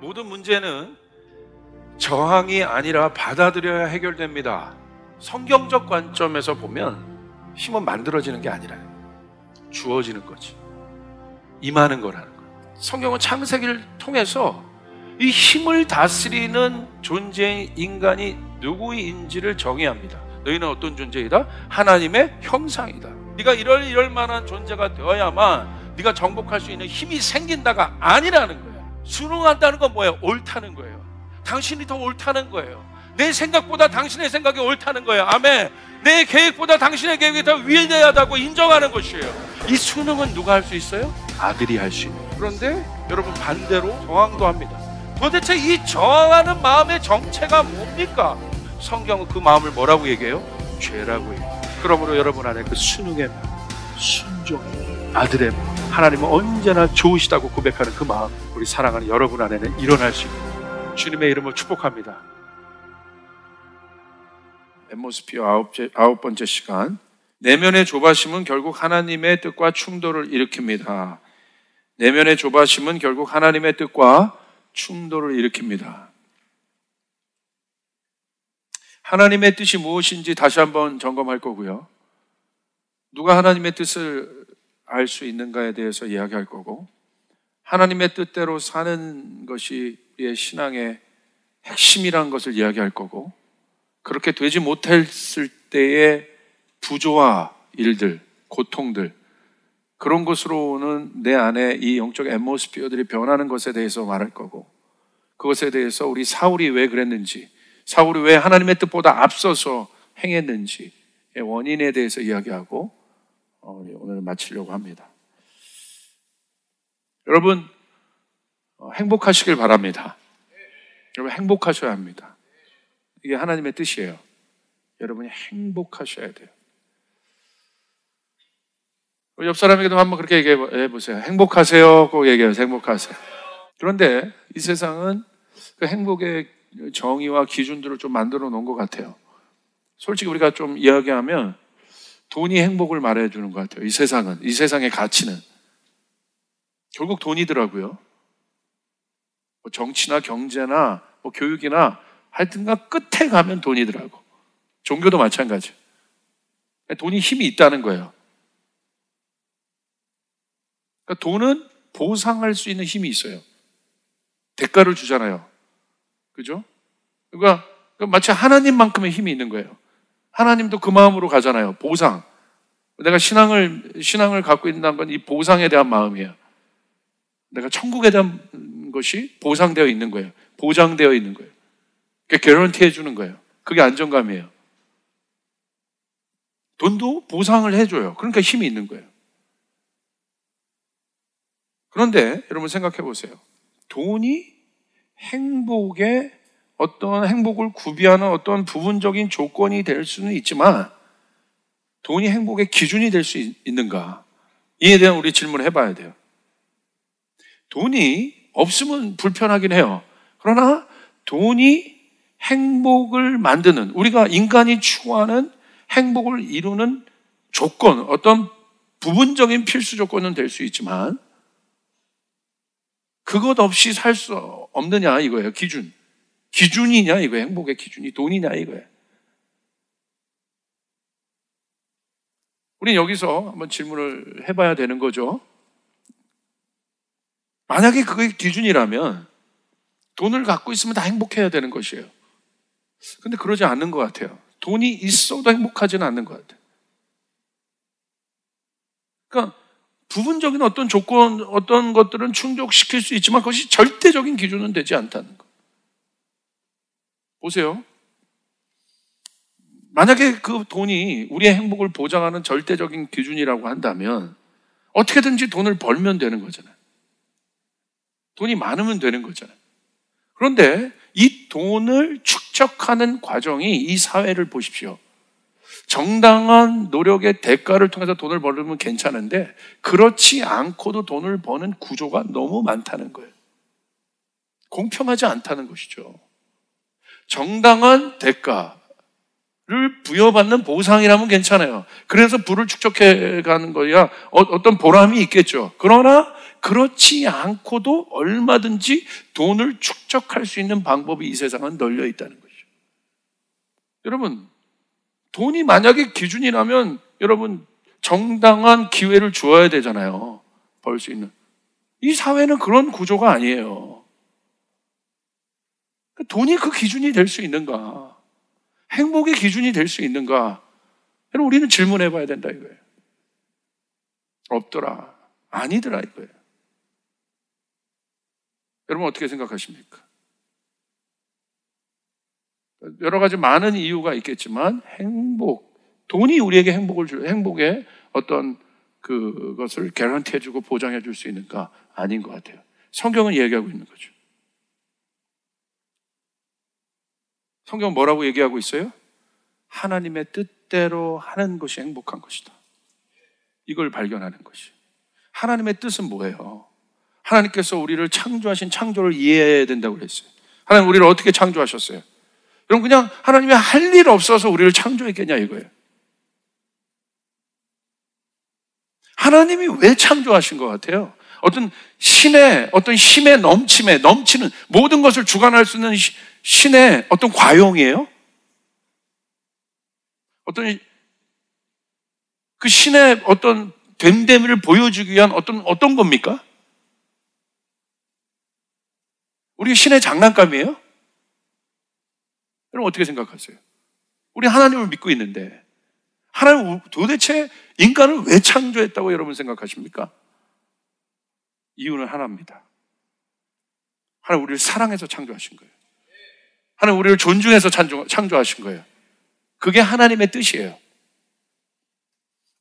모든 문제는 저항이 아니라 받아들여야 해결됩니다. 성경적 관점에서 보면 힘은 만들어지는 게 아니라요, 주어지는 거지, 임하는 거라는 거예요. 성경은 창세기를 통해서 이 힘을 다스리는 존재인 인간이 누구인지를 정의합니다. 너희는 어떤 존재이다? 하나님의 형상이다. 네가 이럴 만한 존재가 되어야만 네가 정복할 수 있는 힘이 생긴다가 아니라는 거예요. 순응한다는 건 뭐예요? 옳다는 거예요. 당신이 더 옳다는 거예요. 내 생각보다 당신의 생각이 옳다는 거예요. 아멘. 내 계획보다 당신의 계획이 더 위대하다고 인정하는 것이에요. 이 순응은 누가 할 수 있어요? 아들이 할 수 있는 거예요. 그런데 여러분, 반대로 저항도 합니다. 도대체 이 저항하는 마음의 정체가 뭡니까? 성경은 그 마음을 뭐라고 얘기해요? 죄라고 얘기해요. 그러므로 여러분 안에 그 순응의 마음, 순종의 아들의 마음, 하나님은 언제나 좋으시다고 고백하는 그 마음, 우리 사랑하는 여러분 안에는 일어날 수 있는 주님의 이름을 축복합니다. 엠모스피어 아홉 번째 시간. 내면의 조바심은 결국 하나님의 뜻과 충돌을 일으킵니다. 내면의 조바심은 결국 하나님의 뜻과 충돌을 일으킵니다. 하나님의 뜻이 무엇인지 다시 한번 점검할 거고요. 누가 하나님의 뜻을 알 수 있는가에 대해서 이야기할 거고, 하나님의 뜻대로 사는 것이 우리의 신앙의 핵심이라는 것을 이야기할 거고, 그렇게 되지 못했을 때의 부조와 일들, 고통들, 그런 것으로는 내 안에 이 영적 앰모스피어들이 변하는 것에 대해서 말할 거고, 그것에 대해서 우리 사울이 왜 그랬는지, 사울이 왜 하나님의 뜻보다 앞서서 행했는지의 원인에 대해서 이야기하고 오늘 마치려고 합니다. 여러분, 행복하시길 바랍니다. 여러분, 행복하셔야 합니다. 이게 하나님의 뜻이에요. 여러분이 행복하셔야 돼요. 옆 사람에게도 한번 그렇게 얘기해 보세요. 행복하세요. 꼭 얘기해요. 행복하세요. 그런데 이 세상은 그 행복의 정의와 기준들을 좀 만들어 놓은 것 같아요. 솔직히 우리가 좀 이야기하면 돈이 행복을 말해주는 것 같아요. 이 세상은, 이 세상의 가치는 결국 돈이더라고요. 뭐 정치나 경제나 뭐 교육이나 하여튼간 끝에 가면 돈이더라고. 종교도 마찬가지. 돈이 힘이 있다는 거예요. 그러니까 돈은 보상할 수 있는 힘이 있어요. 대가를 주잖아요. 그죠? 그러니까 마치 하나님만큼의 힘이 있는 거예요. 하나님도 그 마음으로 가잖아요. 보상. 내가 신앙을 갖고 있는 건 이 보상에 대한 마음이에요. 내가 천국에 대한 것이 보상되어 있는 거예요. 보장되어 있는 거예요. 그게 개런티 해주는 거예요. 그게 안정감이에요. 돈도 보상을 해줘요. 그러니까 힘이 있는 거예요. 그런데 여러분 생각해 보세요. 돈이 행복의 어떤 행복을 구비하는 어떤 부분적인 조건이 될 수는 있지만 돈이 행복의 기준이 될 수 있는가? 이에 대한 우리 질문을 해봐야 돼요. 돈이 없으면 불편하긴 해요. 그러나 돈이 행복을 만드는, 우리가 인간이 추구하는 행복을 이루는 조건, 어떤 부분적인 필수 조건은 될 수 있지만 그것 없이 살 수 없느냐 이거예요. 기준이냐 이거예요. 행복의 기준이 돈이냐 이거예요. 우린 여기서 한번 질문을 해봐야 되는 거죠. 만약에 그게 기준이라면 돈을 갖고 있으면 다 행복해야 되는 것이에요. 근데 그러지 않는 것 같아요. 돈이 있어도 행복하지는 않는 것 같아요. 그러니까 부분적인 어떤 조건, 어떤 것들은 충족시킬 수 있지만 그것이 절대적인 기준은 되지 않다는 것. 보세요. 만약에 그 돈이 우리의 행복을 보장하는 절대적인 기준이라고 한다면 어떻게든지 돈을 벌면 되는 거잖아요. 돈이 많으면 되는 거잖아요. 그런데 이 돈을 축적하는 과정이 이 사회를 보십시오. 정당한 노력의 대가를 통해서 돈을 벌면 괜찮은데 그렇지 않고도 돈을 버는 구조가 너무 많다는 거예요. 공평하지 않다는 것이죠. 정당한 대가를 부여받는 보상이라면 괜찮아요. 그래서 부를 축적해 가는 거야 어떤 보람이 있겠죠. 그러나 그렇지 않고도 얼마든지 돈을 축적할 수 있는 방법이 이 세상은 널려 있다는 것이죠. 여러분, 돈이 만약에 기준이라면 여러분 정당한 기회를 주어야 되잖아요. 벌 수 있는. 이 사회는 그런 구조가 아니에요. 돈이 그 기준이 될 수 있는가? 행복의 기준이 될 수 있는가? 여러분, 우리는 질문해 봐야 된다 이거예요. 없더라. 아니더라 이거예요. 여러분 어떻게 생각하십니까? 여러 가지 많은 이유가 있겠지만 돈이 우리에게 행복의 어떤 그것을 개런티해주고 보장해줄 수 있는가? 아닌 것 같아요. 성경은 얘기하고 있는 거죠. 성경은 뭐라고 얘기하고 있어요? 하나님의 뜻대로 하는 것이 행복한 것이다. 이걸 발견하는 것이. 하나님의 뜻은 뭐예요? 하나님께서 우리를 창조하신 창조를 이해해야 된다고 그랬어요. 하나님 우리를 어떻게 창조하셨어요? 그럼 그냥 하나님이 할 일 없어서 우리를 창조했겠냐 이거예요. 하나님이 왜 창조하신 것 같아요? 어떤 신의 어떤 힘에 넘치는 모든 것을 주관할 수 있는 신의 어떤 과용이에요? 어떤 그 신의 어떤 됨됨이를 보여주기 위한 어떤 겁니까? 우리 신의 장난감이에요? 여러분 어떻게 생각하세요? 우리 하나님을 믿고 있는데 하나님 도대체 인간을 왜 창조했다고 여러분 생각하십니까? 이유는 하나입니다. 하나님 우리를 사랑해서 창조하신 거예요. 하나님 우리를 존중해서 창조하신 거예요. 그게 하나님의 뜻이에요.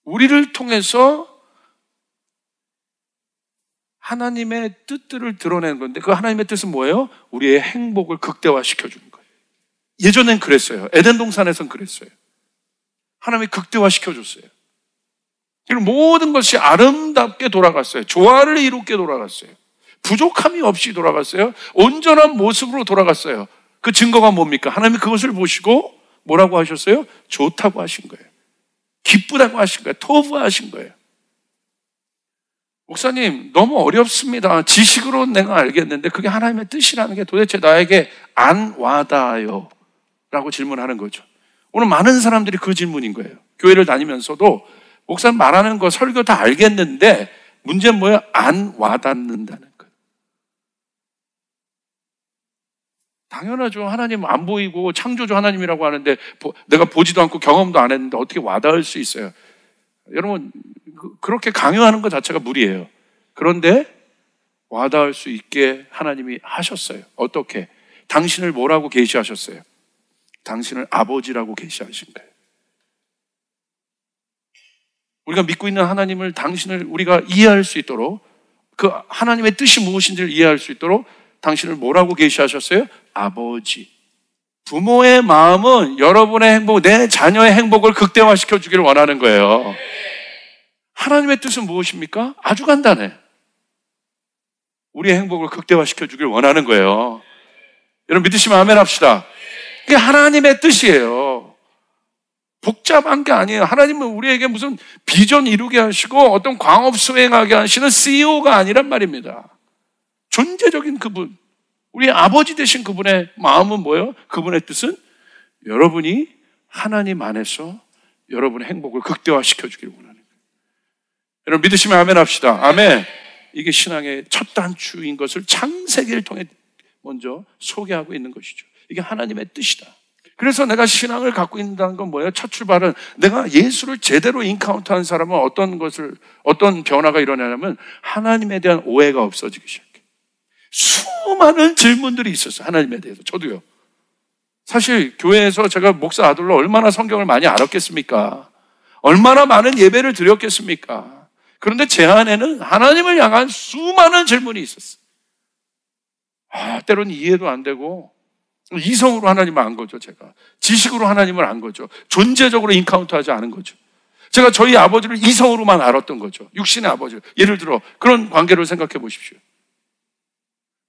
우리를 통해서 하나님의 뜻들을 드러내는 건데 그 하나님의 뜻은 뭐예요? 우리의 행복을 극대화시켜주는 거예요. 예전엔 그랬어요. 에덴 동산에선 그랬어요. 하나님이 극대화시켜줬어요. 그리고 모든 것이 아름답게 돌아갔어요. 조화를 이루게 돌아갔어요. 부족함이 없이 돌아갔어요. 온전한 모습으로 돌아갔어요. 그 증거가 뭡니까? 하나님이 그것을 보시고 뭐라고 하셨어요? 좋다고 하신 거예요. 기쁘다고 하신 거예요. 토부하신 거예요. 목사님 너무 어렵습니다. 지식으로 내가 알겠는데 그게 하나님의 뜻이라는 게 도대체 나에게 안 와닿아요 라고 질문하는 거죠. 오늘 많은 사람들이 그 질문인 거예요. 교회를 다니면서도 목사님 말하는 거 설교 다 알겠는데 문제는 뭐예요? 안 와닿는다는 거예요. 당연하죠. 하나님 안 보이고 창조주 하나님이라고 하는데 내가 보지도 않고 경험도 안 했는데 어떻게 와닿을 수 있어요? 여러분 그렇게 강요하는 것 자체가 무리예요. 그런데 와닿을 수 있게 하나님이 하셨어요. 어떻게? 당신을 뭐라고 계시하셨어요? 당신을 아버지라고 계시하신 거예요. 우리가 믿고 있는 하나님을 당신을 우리가 이해할 수 있도록 그 하나님의 뜻이 무엇인지를 이해할 수 있도록 당신을 뭐라고 계시하셨어요? 아버지. 부모의 마음은 여러분의 행복, 내 자녀의 행복을 극대화시켜 주기를 원하는 거예요. 하나님의 뜻은 무엇입니까? 아주 간단해. 우리의 행복을 극대화시켜 주기를 원하는 거예요. 여러분 믿으시면 아멘 합시다. 그게 하나님의 뜻이에요. 복잡한 게 아니에요. 하나님은 우리에게 무슨 비전 이루게 하시고 어떤 광업 수행하게 하시는 CEO가 아니란 말입니다. 존재적인 그분, 우리 아버지 되신 그분의 마음은 뭐예요? 그분의 뜻은 여러분이 하나님 안에서 여러분의 행복을 극대화시켜 주기를 원하는 거예요. 여러분 믿으시면 아멘 합시다. 아멘. 이게 신앙의 첫 단추인 것을 창세기를 통해 먼저 소개하고 있는 것이죠. 이게 하나님의 뜻이다. 그래서 내가 신앙을 갖고 있다는 건 뭐예요? 첫 출발은 내가 예수를 제대로 인카운트한 사람은 어떤 변화가 일어나냐면 하나님에 대한 오해가 없어지기 시작해. 수많은 질문들이 있었어요. 하나님에 대해서. 저도요. 사실 교회에서 제가 목사 아들로 얼마나 성경을 많이 알았겠습니까? 얼마나 많은 예배를 드렸겠습니까? 그런데 제 안에는 하나님을 향한 수많은 질문이 있었어요. 때로는 이해도 안 되고 이성으로 하나님을 안 거죠. 제가 지식으로 하나님을 안 거죠. 존재적으로 인카운트하지 않은 거죠. 제가 저희 아버지를 이성으로만 알았던 거죠. 육신의 아버지. 예를 들어 그런 관계를 생각해 보십시오.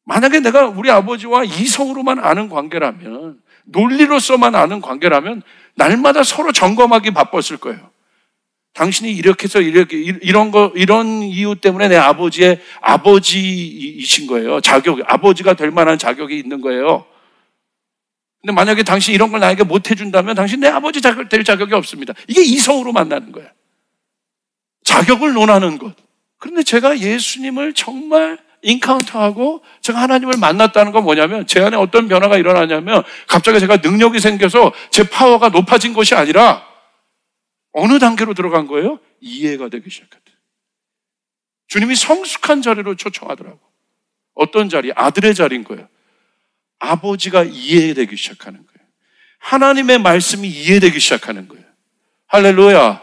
만약에 내가 우리 아버지와 이성으로만 아는 관계라면, 논리로서만 아는 관계라면 날마다 서로 점검하기 바빴을 거예요. 당신이 이렇게 해서 이런 이유 때문에 내 아버지의 아버지이신 거예요. 아버지가 될 만한 자격이 있는 거예요. 근데 만약에 당신이 이런 걸 나에게 못 해준다면 당신 내 아버지 될 자격이 없습니다. 이게 이성으로 만나는 거예요. 자격을 논하는 것. 그런데 제가 예수님을 정말 인카운터하고 제가 하나님을 만났다는 건 뭐냐면 제 안에 어떤 변화가 일어나냐면 갑자기 제가 능력이 생겨서 제 파워가 높아진 것이 아니라 어느 단계로 들어간 거예요? 이해가 되기 시작했다. 주님이 성숙한 자리로 초청하더라고. 어떤 자리? 아들의 자리인 거예요. 아버지가 이해되기 시작하는 거예요. 하나님의 말씀이 이해되기 시작하는 거예요. 할렐루야.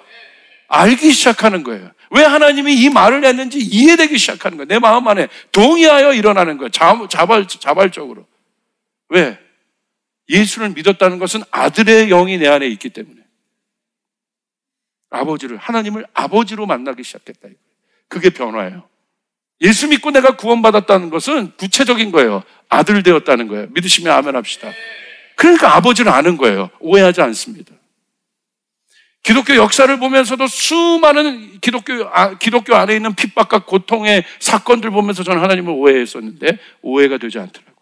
알기 시작하는 거예요. 왜 하나님이 이 말을 했는지 이해되기 시작하는 거예요. 내 마음 안에 동의하여 일어나는 거예요. 자발적으로. 왜? 예수를 믿었다는 것은 아들의 영이 내 안에 있기 때문에. 하나님을 아버지로 만나기 시작했다. 그게 변화예요. 예수 믿고 내가 구원받았다는 것은 구체적인 거예요. 아들 되었다는 거예요. 믿으시면 아멘 합시다. 그러니까 아버지를 아는 거예요. 오해하지 않습니다. 기독교 역사를 보면서도 수많은 기독교 안에 있는 핍박과 고통의 사건들 보면서 저는 하나님을 오해했었는데 오해가 되지 않더라고요.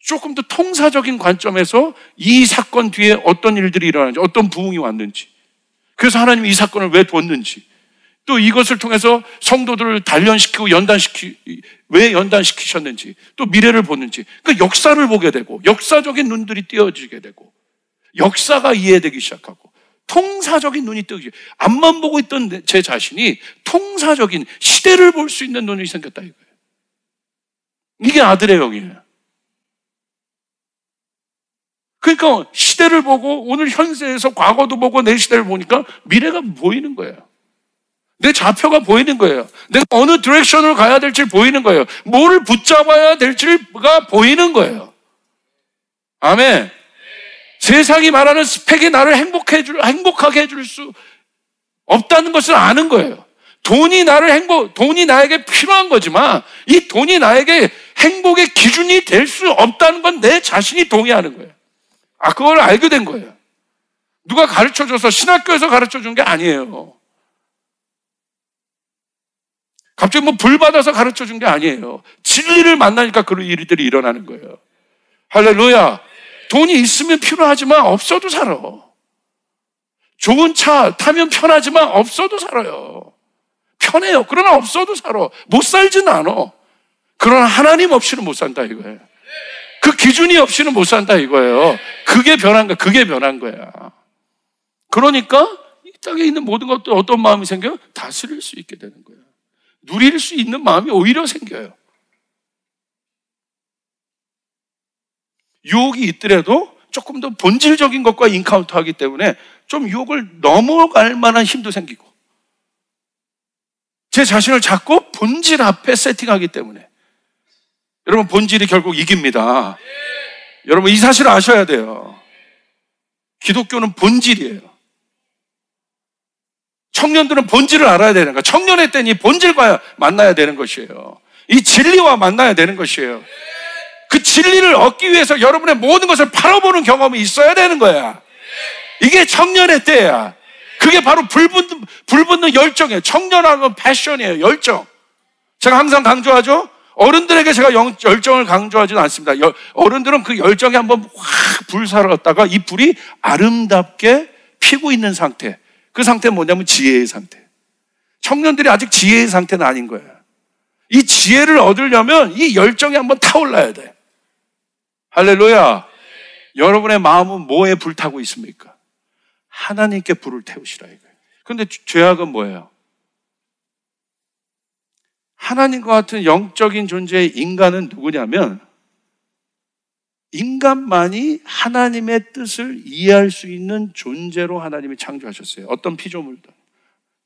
조금 더 통사적인 관점에서 이 사건 뒤에 어떤 일들이 일어나는지, 어떤 부흥이 왔는지, 그래서 하나님이 이 사건을 왜 뒀는지, 또 이것을 통해서 성도들을 단련시키고 왜 연단시키셨는지, 또 미래를 보는지, 그 역사를 보게 되고 역사적인 눈들이 띄어지게 되고 역사가 이해되기 시작하고 통사적인 눈이 뜨기, 앞만 보고 있던 제 자신이 통사적인 시대를 볼 수 있는 눈이 생겼다 이거예요. 이게 아들의 영이에요. 그러니까 시대를 보고 오늘 현세에서 과거도 보고 내 시대를 보니까 미래가 보이는 거예요. 내 좌표가 보이는 거예요. 내가 어느 디렉션으로 가야 될지 보이는 거예요. 뭐를 붙잡아야 될지가 보이는 거예요. 아멘. 세상이 말하는 스펙이 나를 행복하게 해줄 수 없다는 것을 아는 거예요. 돈이 나에게 필요한 거지만 이 돈이 나에게 행복의 기준이 될 수 없다는 건 내 자신이 동의하는 거예요. 그걸 알게 된 거예요. 누가 가르쳐줘서 신학교에서 가르쳐준 게 아니에요. 갑자기 불 받아서 가르쳐준 게 아니에요. 진리를 만나니까 그런 일들이 일어나는 거예요. 할렐루야. 돈이 있으면 필요하지만 없어도 살아. 좋은 차 타면 편하지만 없어도 살아요. 편해요. 그러나 없어도 살아. 못 살진 않아. 그러나 하나님 없이는 못 산다 이거예요. 그 기준이 없이는 못 산다 이거예요. 그게 변한 거야. 그게 변한 거야. 그러니까 이 땅에 있는 모든 것들 어떤 마음이 생겨요? 다스릴 수 있게 되는 거예요. 누릴 수 있는 마음이 오히려 생겨요. 유혹이 있더라도 조금 더 본질적인 것과 인카운터하기 때문에 좀 유혹을 넘어갈 만한 힘도 생기고 제 자신을 자꾸 본질 앞에 세팅하기 때문에 여러분 본질이 결국 이깁니다. 여러분 이 사실을 아셔야 돼요. 기독교는 본질이에요. 청년들은 본질을 알아야 되는 거예요. 청년의 때는 이 본질과 만나야 되는 것이에요. 이 진리와 만나야 되는 것이에요. 그 진리를 얻기 위해서 여러분의 모든 것을 팔아보는 경험이 있어야 되는 거야. 이게 청년의 때야. 그게 바로 불붙는 열정이에요. 청년하면 패션이에요. 열정. 제가 항상 강조하죠. 어른들에게 제가 열정을 강조하지는 않습니다. 어른들은 그 열정에 한번 확 불살았다가 이 불이 아름답게 피고 있는 상태. 그 상태는 뭐냐면 지혜의 상태. 청년들이 아직 지혜의 상태는 아닌 거예요. 이 지혜를 얻으려면 이 열정이 한번 타올라야 돼. 할렐루야. 여러분의 마음은 뭐에 불타고 있습니까? 하나님께 불을 태우시라 이거예요. 그런데 죄악은 뭐예요? 하나님과 같은 영적인 존재의 인간은 누구냐면 인간만이 하나님의 뜻을 이해할 수 있는 존재로 하나님이 창조하셨어요. 어떤 피조물도.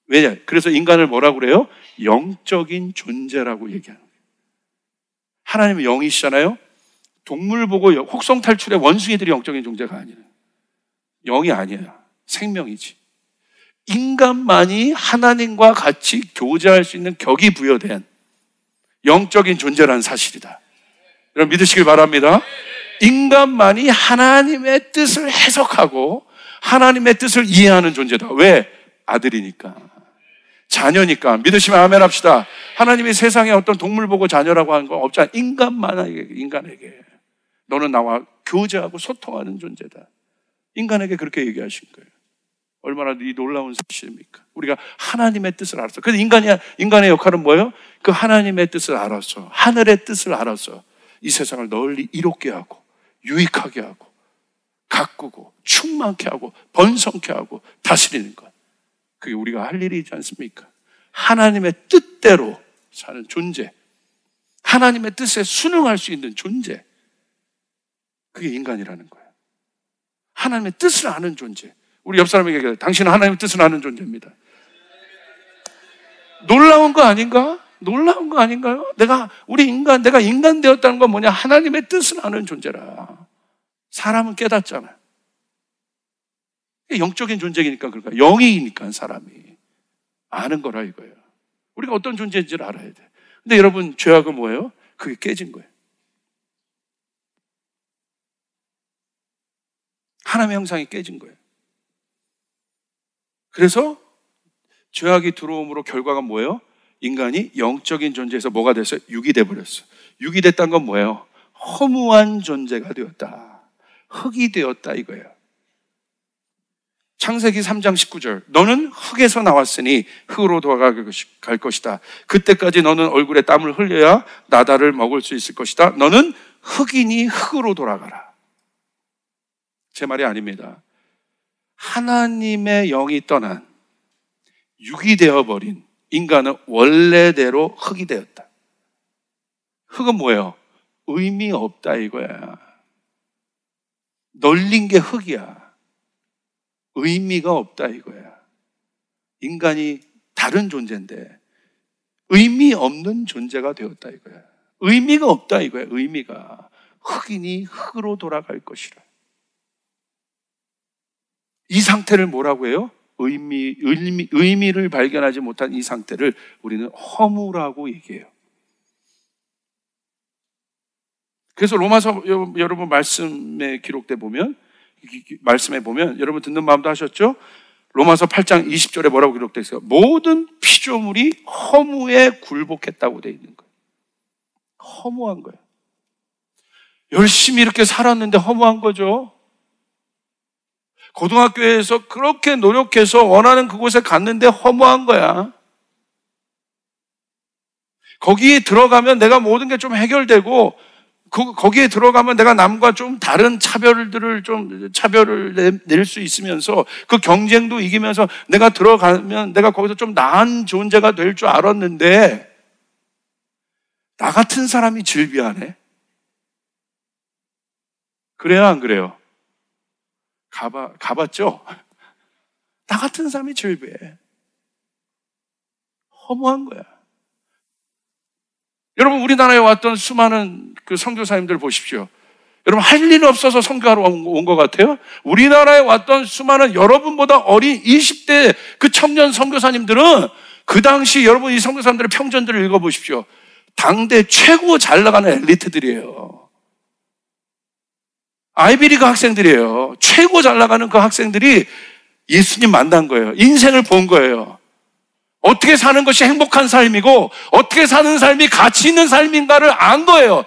왜냐? 그래서 인간을 뭐라고 그래요? 영적인 존재라고 얘기하는 거예요. 하나님은 영이시잖아요. 동물 보고 혹성 탈출의 원숭이들이 영적인 존재가 아니에요. 영이 아니에요. 생명이지. 인간만이 하나님과 같이 교제할 수 있는 격이 부여된 영적인 존재라는 사실이다. 여러분 믿으시길 바랍니다. 인간만이 하나님의 뜻을 해석하고 하나님의 뜻을 이해하는 존재다. 왜? 아들이니까, 자녀니까. 믿으시면 아멘 합시다. 하나님이 세상에 어떤 동물 보고 자녀라고 하는 거 없잖아. 인간에게 너는 나와 교제하고 소통하는 존재다. 인간에게 그렇게 얘기하신 거예요. 얼마나 이 놀라운 사실입니까? 우리가 하나님의 뜻을 알았어. 그래서 인간의 역할은 뭐예요? 그 하나님의 뜻을 알아서, 하늘의 뜻을 알아서 이 세상을 널리 이롭게 하고 유익하게 하고 가꾸고 충만케 하고 번성케 하고 다스리는 것. 그게 우리가 할 일이지 않습니까? 하나님의 뜻대로 사는 존재, 하나님의 뜻에 순응할 수 있는 존재, 그게 인간이라는 거예요. 하나님의 뜻을 아는 존재. 우리 옆 사람에게 얘기해요. 당신은 하나님의 뜻을 아는 존재입니다. 놀라운 거 아닌가? 놀라운 거 아닌가요? 내가 인간 되었다는 건 뭐냐? 하나님의 뜻을 아는 존재라. 사람은 깨닫잖아요. 영적인 존재이니까 그럴까? 영이니까 사람이 아는 거라 이거예요. 우리가 어떤 존재인지를 알아야 돼. 근데 여러분, 죄악은 뭐예요? 그게 깨진 거예요. 하나님의 형상이 깨진 거예요. 그래서 죄악이 들어옴으로 결과가 뭐예요? 인간이 영적인 존재에서 뭐가 됐어요? 육이 돼버렸어요. 육이 됐다는 건 뭐예요? 허무한 존재가 되었다. 흙이 되었다 이거예요. 창세기 3장 19절. 너는 흙에서 나왔으니 흙으로 돌아갈 것이다. 그때까지 너는 얼굴에 땀을 흘려야 나다를 먹을 수 있을 것이다. 너는 흙이니 흙으로 돌아가라. 제 말이 아닙니다. 하나님의 영이 떠난 육이 되어버린 인간은 원래대로 흙이 되었다. 흙은 뭐예요? 의미 없다 이거야. 널린 게 흙이야. 의미가 없다 이거야. 인간이 다른 존재인데 의미 없는 존재가 되었다 이거야. 의미가 없다 이거야. 의미가. 흙이니 흙으로 돌아갈 것이라. 이 상태를 뭐라고 해요? 의미를 발견하지 못한 이 상태를 우리는 허무라고 얘기해요. 그래서 로마서 여러분 말씀에 기록돼 보면, 말씀에 보면 여러분 듣는 마음도 하셨죠? 로마서 8장 20절에 뭐라고 기록돼 있어요? 모든 피조물이 허무에 굴복했다고 돼 있는 거예요. 허무한 거예요. 열심히 이렇게 살았는데 허무한 거죠. 고등학교에서 그렇게 노력해서 원하는 그곳에 갔는데 허무한 거야. 거기에 들어가면 내가 모든 게 좀 해결되고, 거기에 들어가면 내가 남과 좀 다른 차별을 낼 수 있으면서 그 경쟁도 이기면서 내가 들어가면 내가 거기서 좀 나은 존재가 될 줄 알았는데, 나 같은 사람이 즐비하네. 그래요, 안 그래요? 가봤죠? 나 같은 사람이 즐비해. 허무한 거야. 여러분, 우리나라에 왔던 수많은 그 선교사님들 보십시오. 여러분, 할 일 없어서 선교하러 온 것 같아요? 우리나라에 왔던 수많은 여러분보다 어린 20대 그 청년 선교사님들은 그 당시 여러분 이 선교사님들의 평전들을 읽어보십시오. 당대 최고 잘 나가는 엘리트들이에요. 아이비리그 학생들이에요. 최고 잘 나가는 그 학생들이 예수님 만난 거예요. 인생을 본 거예요. 어떻게 사는 것이 행복한 삶이고 어떻게 사는 삶이 가치 있는 삶인가를 안 거예요.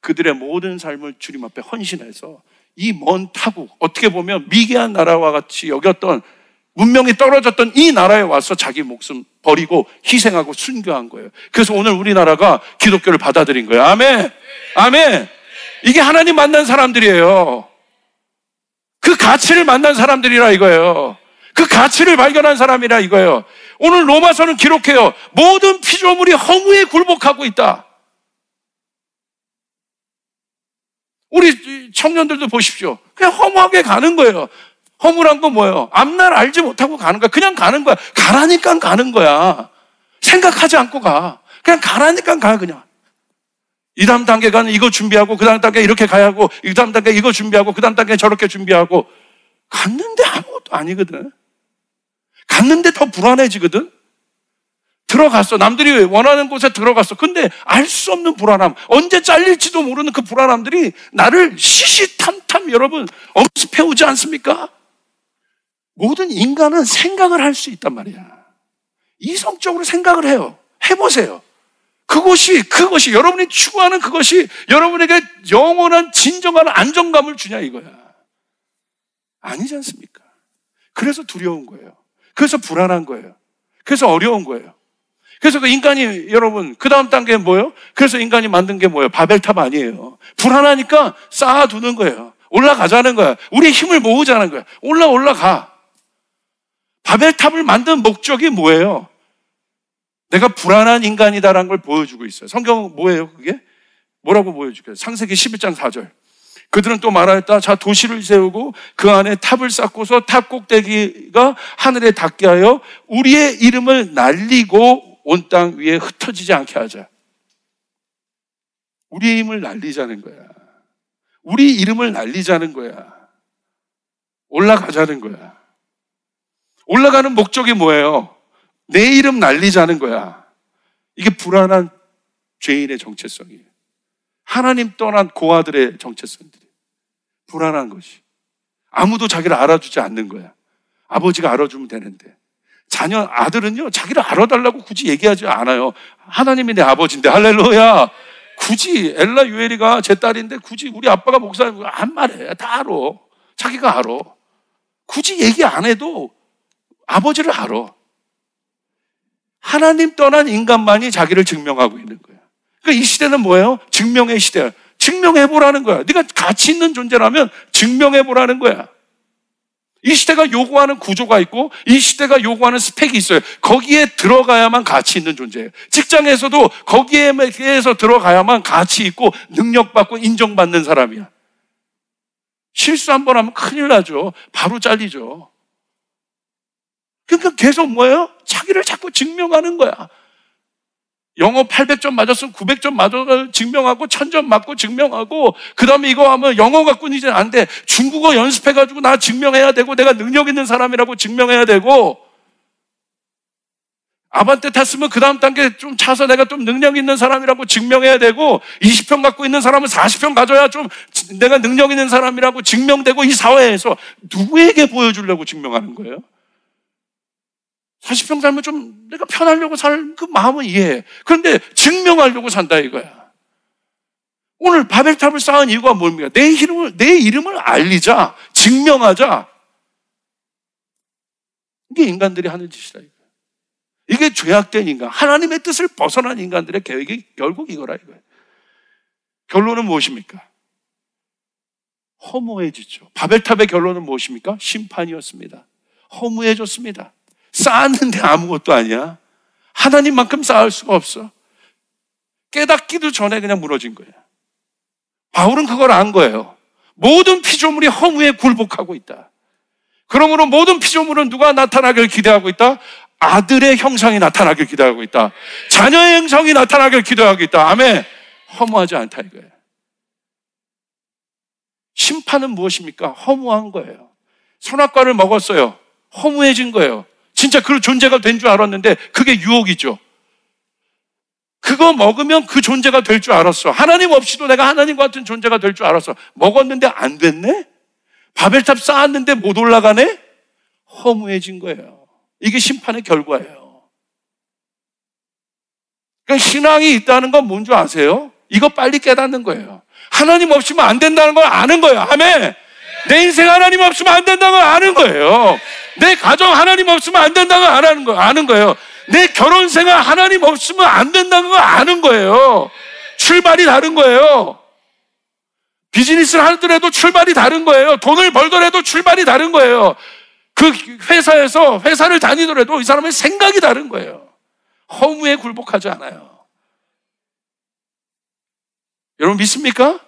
그들의 모든 삶을 주님 앞에 헌신해서 이 먼 타국, 어떻게 보면 미개한 나라와 같이 여겼던, 문명이 떨어졌던 이 나라에 와서 자기 목숨 버리고 희생하고 순교한 거예요. 그래서 오늘 우리나라가 기독교를 받아들인 거예요. 아멘. 아멘. 이게 하나님 만난 사람들이에요. 그 가치를 만난 사람들이라 이거예요. 그 가치를 발견한 사람이라 이거예요. 오늘 로마서는 기록해요. 모든 피조물이 허무에 굴복하고 있다. 우리 청년들도 보십시오. 그냥 허무하게 가는 거예요. 허무란 건 뭐예요? 앞날 알지 못하고 가는 거야. 그냥 가는 거야. 가라니까 가는 거야. 생각하지 않고 가. 그냥 가라니까 가, 그냥. 이 다음 단계가는 이거 준비하고, 그 다음 단계 이렇게 가야 하고, 이 다음 단계 이거 준비하고, 그 다음 단계 저렇게 준비하고. 갔는데 아무것도 아니거든. 갔는데 더 불안해지거든. 들어갔어. 남들이 원하는 곳에 들어갔어. 근데 알 수 없는 불안함, 언제 잘릴지도 모르는 그 불안함들이 나를 시시탐탐 여러분 엄습해오지 않습니까? 모든 인간은 생각을 할 수 있단 말이야. 이성적으로 생각을 해요. 해보세요. 그것이 여러분이 추구하는 그것이 여러분에게 영원한 진정한 안정감을 주냐 이거야. 아니지 않습니까? 그래서 두려운 거예요. 그래서 불안한 거예요. 그래서 어려운 거예요. 그래서 그 인간이, 여러분, 그 다음 단계 뭐예요? 그래서 인간이 만든 게 뭐예요? 바벨탑 아니에요. 불안하니까 쌓아두는 거예요. 올라가자는 거야. 우리의 힘을 모으자는 거야. 올라가. 바벨탑을 만든 목적이 뭐예요? 내가 불안한 인간이다라는 걸 보여주고 있어요. 성경은 뭐예요, 그게? 뭐라고 보여줄까요? 창세기 11장 4절. 그들은 또 말하였다. 자, 도시를 세우고 그 안에 탑을 쌓고서 탑 꼭대기가 하늘에 닿게 하여 우리의 이름을 날리고 온 땅 위에 흩어지지 않게 하자. 우리의 힘을 날리자는 거야. 우리 이름을 날리자는 거야. 올라가자는 거야. 올라가는 목적이 뭐예요? 내 이름 날리자는 거야. 이게 불안한 죄인의 정체성이에요. 하나님 떠난 고아들의 정체성들이 불안한 것이. 아무도 자기를 알아주지 않는 거야. 아버지가 알아주면 되는데. 아들은요, 자기를 알아달라고 굳이 얘기하지 않아요. 하나님이 내 아버지인데, 할렐루야. 굳이, 엘라 유엘이가 제 딸인데, 굳이 우리 아빠가 목사님, 안 말해. 다 알아. 자기가 알아. 굳이 얘기 안 해도 아버지를 알아. 하나님 떠난 인간만이 자기를 증명하고 있는 거야. 그러니까 이 시대는 뭐예요? 증명의 시대야. 증명해보라는 거야. 네가 가치 있는 존재라면 증명해보라는 거야. 이 시대가 요구하는 구조가 있고 이 시대가 요구하는 스펙이 있어요. 거기에 들어가야만 가치 있는 존재예요. 직장에서도 거기에서 들어가야만 가치 있고 능력받고 인정받는 사람이야. 실수 한 번 하면 큰일 나죠. 바로 잘리죠. 그러니까 계속 뭐예요? 자기를 자꾸 증명하는 거야. 영어 800점 맞았으면 900점 맞아서 증명하고 1000점 맞고 증명하고 그 다음에 이거 하면 영어 갖고는 이제 안 돼. 중국어 연습해가지고 나 증명해야 되고 내가 능력 있는 사람이라고 증명해야 되고 아반떼 탔으면 그 다음 단계 좀 차서 내가 좀 능력 있는 사람이라고 증명해야 되고 20평 갖고 있는 사람은 40평 가져야 좀 내가 능력 있는 사람이라고 증명되고 이 사회에서 누구에게 보여주려고 증명하는 거예요? 40평 살면 좀 내가 편하려고 살 그 마음은 이해해. 그런데 증명하려고 산다 이거야. 오늘 바벨탑을 쌓은 이유가 뭡니까? 내 이름을 알리자, 증명하자. 이게 인간들이 하는 짓이다 이거야. 이게 죄악된 인간, 하나님의 뜻을 벗어난 인간들의 계획이 결국 이거라 이거야. 결론은 무엇입니까? 허무해지죠. 바벨탑의 결론은 무엇입니까? 심판이었습니다. 허무해졌습니다. 쌓았는데 아무것도 아니야. 하나님만큼 쌓을 수가 없어. 깨닫기도 전에 그냥 무너진 거야. 바울은 그걸 안 거예요. 모든 피조물이 허무에 굴복하고 있다. 그러므로 모든 피조물은 누가 나타나길 기대하고 있다? 아들의 형상이 나타나길 기대하고 있다. 자녀의 형상이 나타나길 기대하고 있다. 아멘. 허무하지 않다 이거예요. 심판은 무엇입니까? 허무한 거예요. 선악과를 먹었어요. 허무해진 거예요. 진짜 그 존재가 된 줄 알았는데 그게 유혹이죠. 그거 먹으면 그 존재가 될 줄 알았어. 하나님 없이도 내가 하나님 같은 존재가 될 줄 알았어. 먹었는데 안 됐네? 바벨탑 쌓았는데 못 올라가네? 허무해진 거예요. 이게 심판의 결과예요. 그러니까 신앙이 있다는 건 뭔지 아세요? 이거 빨리 깨닫는 거예요. 하나님 없이면 안 된다는 걸 아는 거예요. 아멘. 내 인생 하나님 없으면 안 된다는 걸 아는 거예요. 내 가정 하나님 없으면 안 된다는 걸 아는 거예요. 내 결혼 생활 하나님 없으면 안 된다는 걸 아는 거예요. 출발이 다른 거예요. 비즈니스를 하더라도 출발이 다른 거예요. 돈을 벌더라도 출발이 다른 거예요. 그 회사에서 회사를 다니더라도 이 사람의 생각이 다른 거예요. 허무에 굴복하지 않아요. 여러분 믿습니까?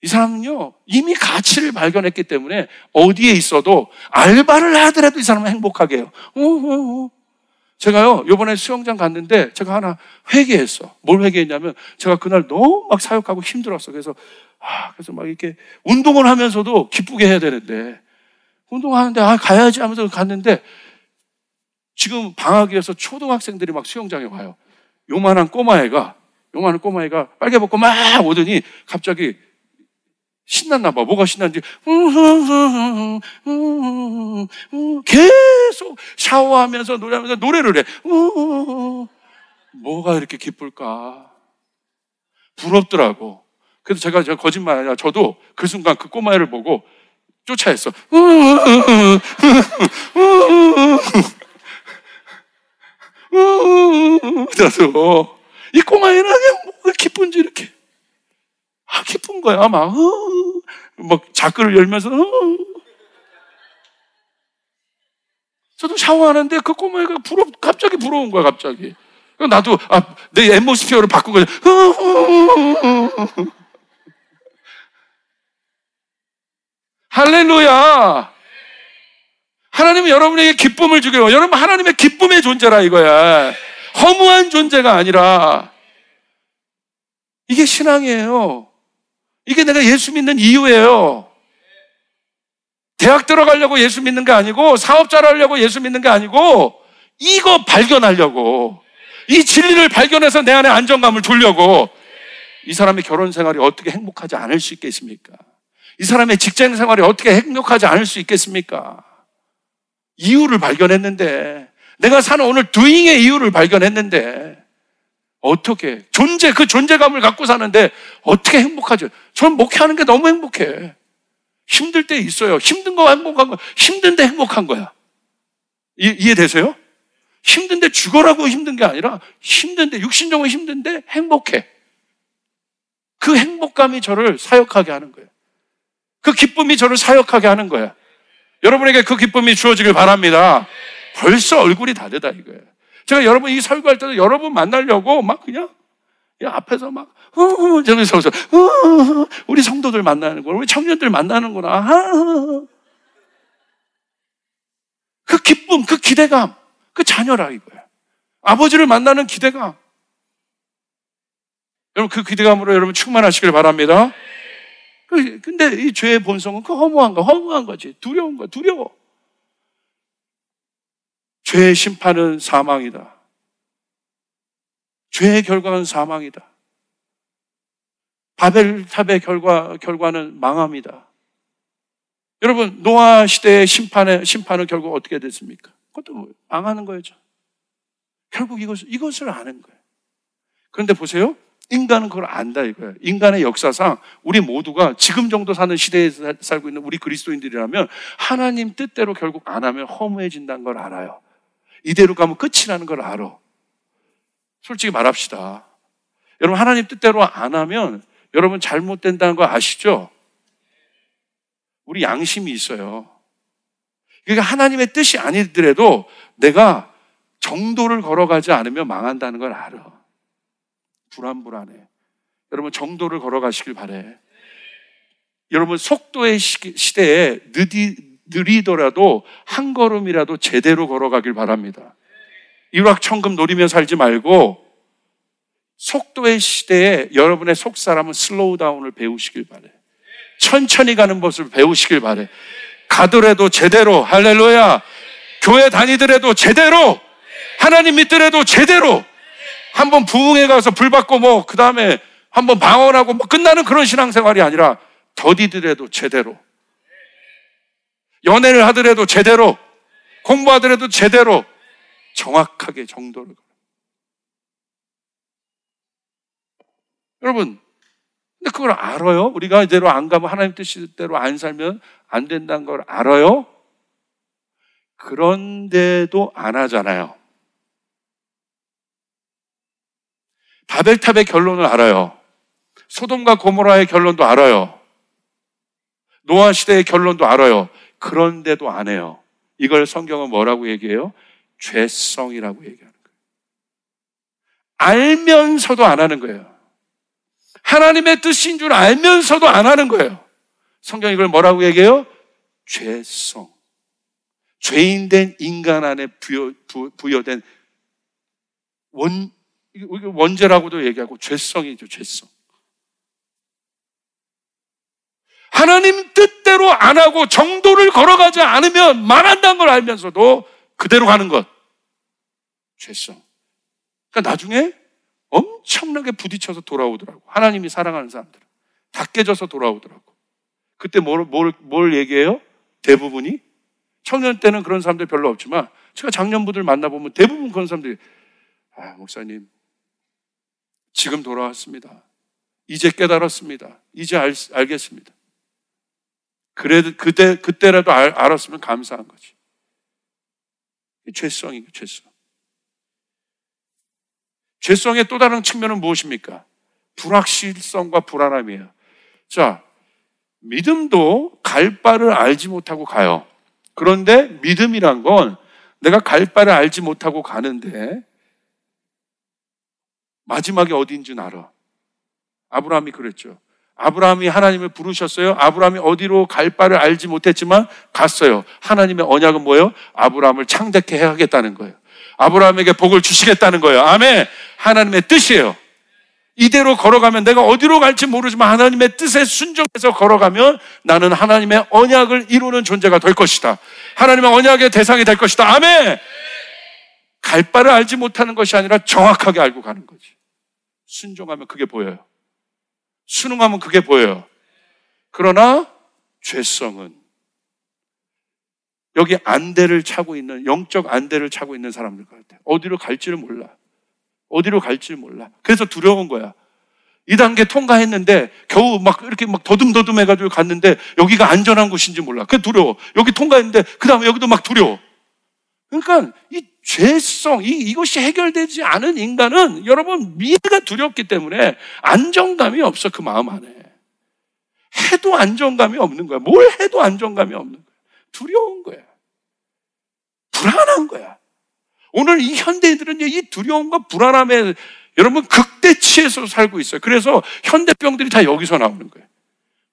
이 사람은요, 이미 가치를 발견했기 때문에 어디에 있어도 알바를 하더라도 이 사람은 행복하게 해요. 제가요, 요번에 수영장 갔는데 제가 하나 회개했어. 뭘 회개했냐면 제가 그날 너무 막 사역하고 힘들었어. 그래서 막 이렇게 운동을 하면서도 기쁘게 해야 되는데 운동하는데 가야지 하면서 갔는데 지금 방학이어서 초등학생들이 막 수영장에 와요. 요만한 꼬마애가 빨개 벗고 막 오더니 갑자기 신났나 봐. 뭐가 신났는지 계속 샤워하면서 노래하면서 노래를 해. 뭐가 이렇게 기쁠까? 부럽더라고. 그래서 제가 거짓말 아니라 저도 그 순간 그 꼬마애를 보고 쫓아했어. 그래서 이 꼬마애는 뭐가 기쁜지 이렇게 기쁜 거야. 막 자크를 열면서 저도 샤워하는데 그 꼬마애가 갑자기 부러운 거야. 갑자기 나도 내 앰모스피어를 바꾼 거야. 할렐루야. 하나님은 여러분에게 기쁨을 주게요. 여러분 하나님의 기쁨의 존재라 이거야. 허무한 존재가 아니라. 이게 신앙이에요. 이게 내가 예수 믿는 이유예요. 대학 들어가려고 예수 믿는 게 아니고 사업자를 하려고 예수 믿는 게 아니고 이거 발견하려고, 이 진리를 발견해서 내 안에 안정감을 주려고. 이 사람의 결혼 생활이 어떻게 행복하지 않을 수 있겠습니까? 이 사람의 직장 생활이 어떻게 행복하지 않을 수 있겠습니까? 이유를 발견했는데, 내가 사는 오늘 doing의 이유를 발견했는데 어떻게 그 존재감을 갖고 사는데 어떻게 행복하죠? 전 목회하는 게 너무 행복해. 힘들 때 있어요. 힘든 거 행복한 거, 힘든데 행복한 거야. 이해되세요? 힘든데 죽어라고 힘든 게 아니라 힘든데, 육신적으로 힘든데 행복해. 그 행복감이 저를 사역하게 하는 거예요. 그 기쁨이 저를 사역하게 하는 거예요. 여러분에게 그 기쁨이 주어지길 바랍니다. 벌써 얼굴이 다르다 이거예요. 제가 여러분 이 설교할 때도 여러분 만나려고 막 그냥 앞에서 막 저기서 우리 성도들 만나는구나, 우리 청년들 만나는구나. 그 기쁨, 그 기대감, 그 자녀라 이거예요. 아버지를 만나는 기대감. 여러분 그 기대감으로 여러분 충만하시길 바랍니다. 근데 이 죄의 본성은 그 허무한 거지. 두려운 거야, 두려워. 죄의 심판은 사망이다. 죄의 결과는 사망이다. 바벨탑의 결과는 망함이다. 여러분, 노아 시대의 심판은 결국 어떻게 됐습니까? 그것도 망하는 거였죠. 결국 이것을 아는 거예요. 그런데 보세요. 인간은 그걸 안다 이거예요. 인간의 역사상 우리 모두가 지금 정도 사는 시대에 살고 있는 우리 그리스도인들이라면 하나님 뜻대로 결국 안 하면 허무해진다는 걸 알아요. 이대로 가면 끝이라는 걸 알아. 솔직히 말합시다. 여러분 하나님 뜻대로 안 하면 여러분 잘못된다는 거 아시죠? 우리 양심이 있어요. 그러니까 하나님의 뜻이 아니더라도 내가 정도를 걸어가지 않으면 망한다는 걸 알아. 불안해. 여러분 정도를 걸어가시길 바래. 여러분 속도의 시대에 느리더라도 한 걸음이라도 제대로 걸어가길 바랍니다. 일확천금 노리며 살지 말고 속도의 시대에 여러분의 속사람은 슬로우 다운을 배우시길 바래. 천천히 가는 법을 배우시길 바래. 가더라도 제대로, 할렐루야. 교회 다니더라도 제대로, 하나님 믿더라도 제대로. 한번 부흥회 가서 불 받고 그 다음에 한번 방언하고 끝나는 그런 신앙생활이 아니라 더디더라도 제대로, 연애를 하더라도 제대로, 공부하더라도 제대로, 정확하게 정도를. 여러분, 근데 그걸 알아요? 우리가 이대로 안 가면, 하나님 뜻대로 안 살면 안 된다는 걸 알아요? 그런데도 안 하잖아요. 바벨탑의 결론을 알아요. 소돔과 고모라의 결론도 알아요. 노아 시대의 결론도 알아요. 그런데도 안 해요. 이걸 성경은 뭐라고 얘기해요? 죄성이라고 얘기하는 거예요. 알면서도 안 하는 거예요. 하나님의 뜻인 줄 알면서도 안 하는 거예요. 성경이 이걸 뭐라고 얘기해요? 죄성. 죄인된 인간 안에 부여된 원죄라고도 얘기하고 죄성이죠, 죄성. 하나님 뜻대로 안 하고 정도를 걸어가지 않으면 망한다는 걸 알면서도 그대로 가는 것. 죄성. 그러니까 나중에 엄청나게 부딪혀서 돌아오더라고. 하나님이 사랑하는 사람들은 다 깨져서 돌아오더라고. 그때 뭘 얘기해요? 대부분이? 청년 때는 그런 사람들 별로 없지만 제가 장년부들 만나보면 대부분 그런 사람들이 목사님 지금 돌아왔습니다. 이제 깨달았습니다. 이제 알겠습니다. 그래도 그때라도 알았으면 감사한 거지. 죄성이에요, 죄성. 죄성의 또 다른 측면은 무엇입니까? 불확실성과 불안함이에요. 자, 믿음도 갈 바를 알지 못하고 가요. 그런데 믿음이란 건 내가 갈 바를 알지 못하고 가는데 마지막에 어디인 줄 알아. 아브라함이 그랬죠. 아브라함이 하나님을 부르셨어요. 아브라함이 어디로 갈 바를 알지 못했지만 갔어요. 하나님의 언약은 뭐예요? 아브라함을 창대케 하겠다는 거예요. 아브라함에게 복을 주시겠다는 거예요. 아멘. 하나님의 뜻이에요. 이대로 걸어가면 내가 어디로 갈지 모르지만 하나님의 뜻에 순종해서 걸어가면 나는 하나님의 언약을 이루는 존재가 될 것이다. 하나님의 언약의 대상이 될 것이다. 아멘. 갈 바를 알지 못하는 것이 아니라 정확하게 알고 가는 거지. 순종하면 그게 보여요. 순응하면 그게 보여요. 그러나 죄성은 여기 안대를 차고 있는, 영적 안대를 차고 있는 사람들 같아요. 어디로 갈지를 몰라. 어디로 갈지를 몰라. 그래서 두려운 거야. 이 단계 통과했는데 겨우 막 이렇게 막 더듬더듬 해가지고 갔는데 여기가 안전한 곳인지 몰라. 그게 두려워. 여기 통과했는데 그 다음에 여기도 막 두려워. 그러니까 이 죄성, 이것이 해결되지 않은 인간은 여러분 미래가 두렵기 때문에 안정감이 없어. 그 마음 안에 해도 안정감이 없는 거야. 뭘 해도 안정감이 없는 거야. 두려운 거야. 불안한 거야. 오늘 이 현대인들은 이 두려움과 불안함에 여러분 극대치에서 살고 있어요. 그래서 현대병들이 다 여기서 나오는 거예요.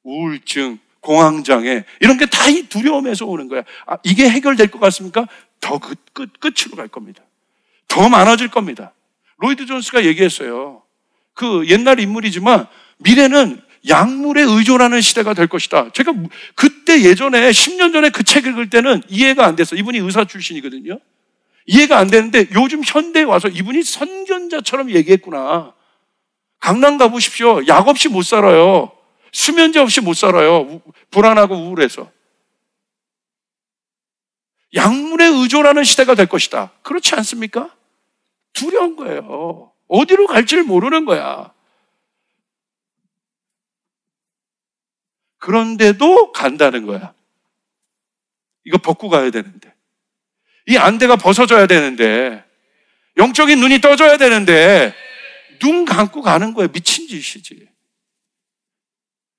우울증, 공황장애 이런 게 다 이 두려움에서 오는 거야. 이게 해결될 것 같습니까? 더 끝으로 갈 겁니다. 더 많아질 겁니다. 로이드 존스가 얘기했어요. 그 옛날 인물이지만 미래는 약물에 의존하는 시대가 될 것이다. 제가 그때 예전에 10년 전에 그 책 읽을 때는 이해가 안 됐어요. 이분이 의사 출신이거든요. 이해가 안 되는데 요즘 현대에 와서 이분이 선견자처럼 얘기했구나. 강남 가보십시오. 약 없이 못 살아요. 수면제 없이 못 살아요. 불안하고 우울해서. 약물에 의존하는 시대가 될 것이다. 그렇지 않습니까? 두려운 거예요. 어디로 갈지를 모르는 거야. 그런데도 간다는 거야. 이거 벗고 가야 되는데. 이 안대가 벗어져야 되는데. 영적인 눈이 떠져야 되는데. 눈 감고 가는 거예요. 미친 짓이지.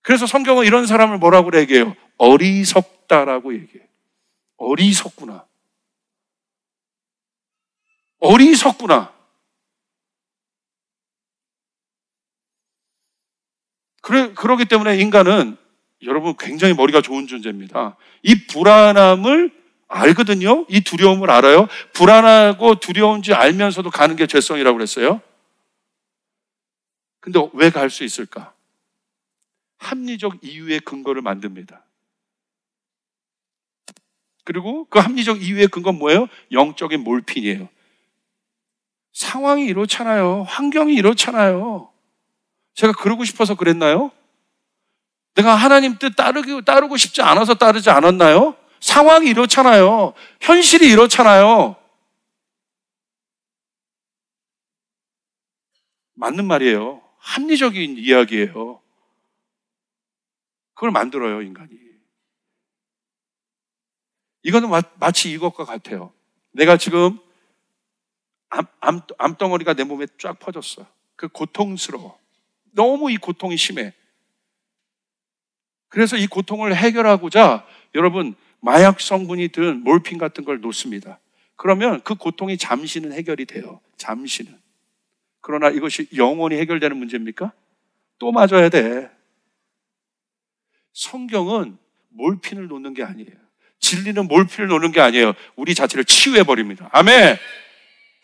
그래서 성경은 이런 사람을 뭐라고 얘기해요? 어리석다라고 얘기해요. 어리석구나. 어리석구나. 그러기 때문에 인간은 여러분 굉장히 머리가 좋은 존재입니다. 이 불안함을 알거든요. 이 두려움을 알아요. 불안하고 두려운지 알면서도 가는 게 죄성이라고 그랬어요. 근데 왜 갈 수 있을까? 합리적 이유의 근거를 만듭니다. 그리고 그 합리적 이유의 근거는 뭐예요? 영적인 몰핀이에요. 상황이 이렇잖아요. 환경이 이렇잖아요. 제가 그러고 싶어서 그랬나요? 내가 하나님 뜻 따르고 싶지 않아서 따르지 않았나요? 상황이 이렇잖아요. 현실이 이렇잖아요. 맞는 말이에요. 합리적인 이야기예요. 그걸 만들어요, 인간이. 이거는 마치 이것과 같아요. 내가 지금 암덩어리가 내 몸에 쫙 퍼졌어. 그 고통스러워. 너무 이 고통이 심해. 그래서 이 고통을 해결하고자 여러분 마약 성분이 든 몰핀 같은 걸 놓습니다. 그러면 그 고통이 잠시는 해결이 돼요. 잠시는. 그러나 이것이 영원히 해결되는 문제입니까? 또 맞아야 돼. 성경은 몰핀을 놓는 게 아니에요. 진리는 몰핀을 놓는 게 아니에요. 우리 자체를 치유해버립니다. 아멘.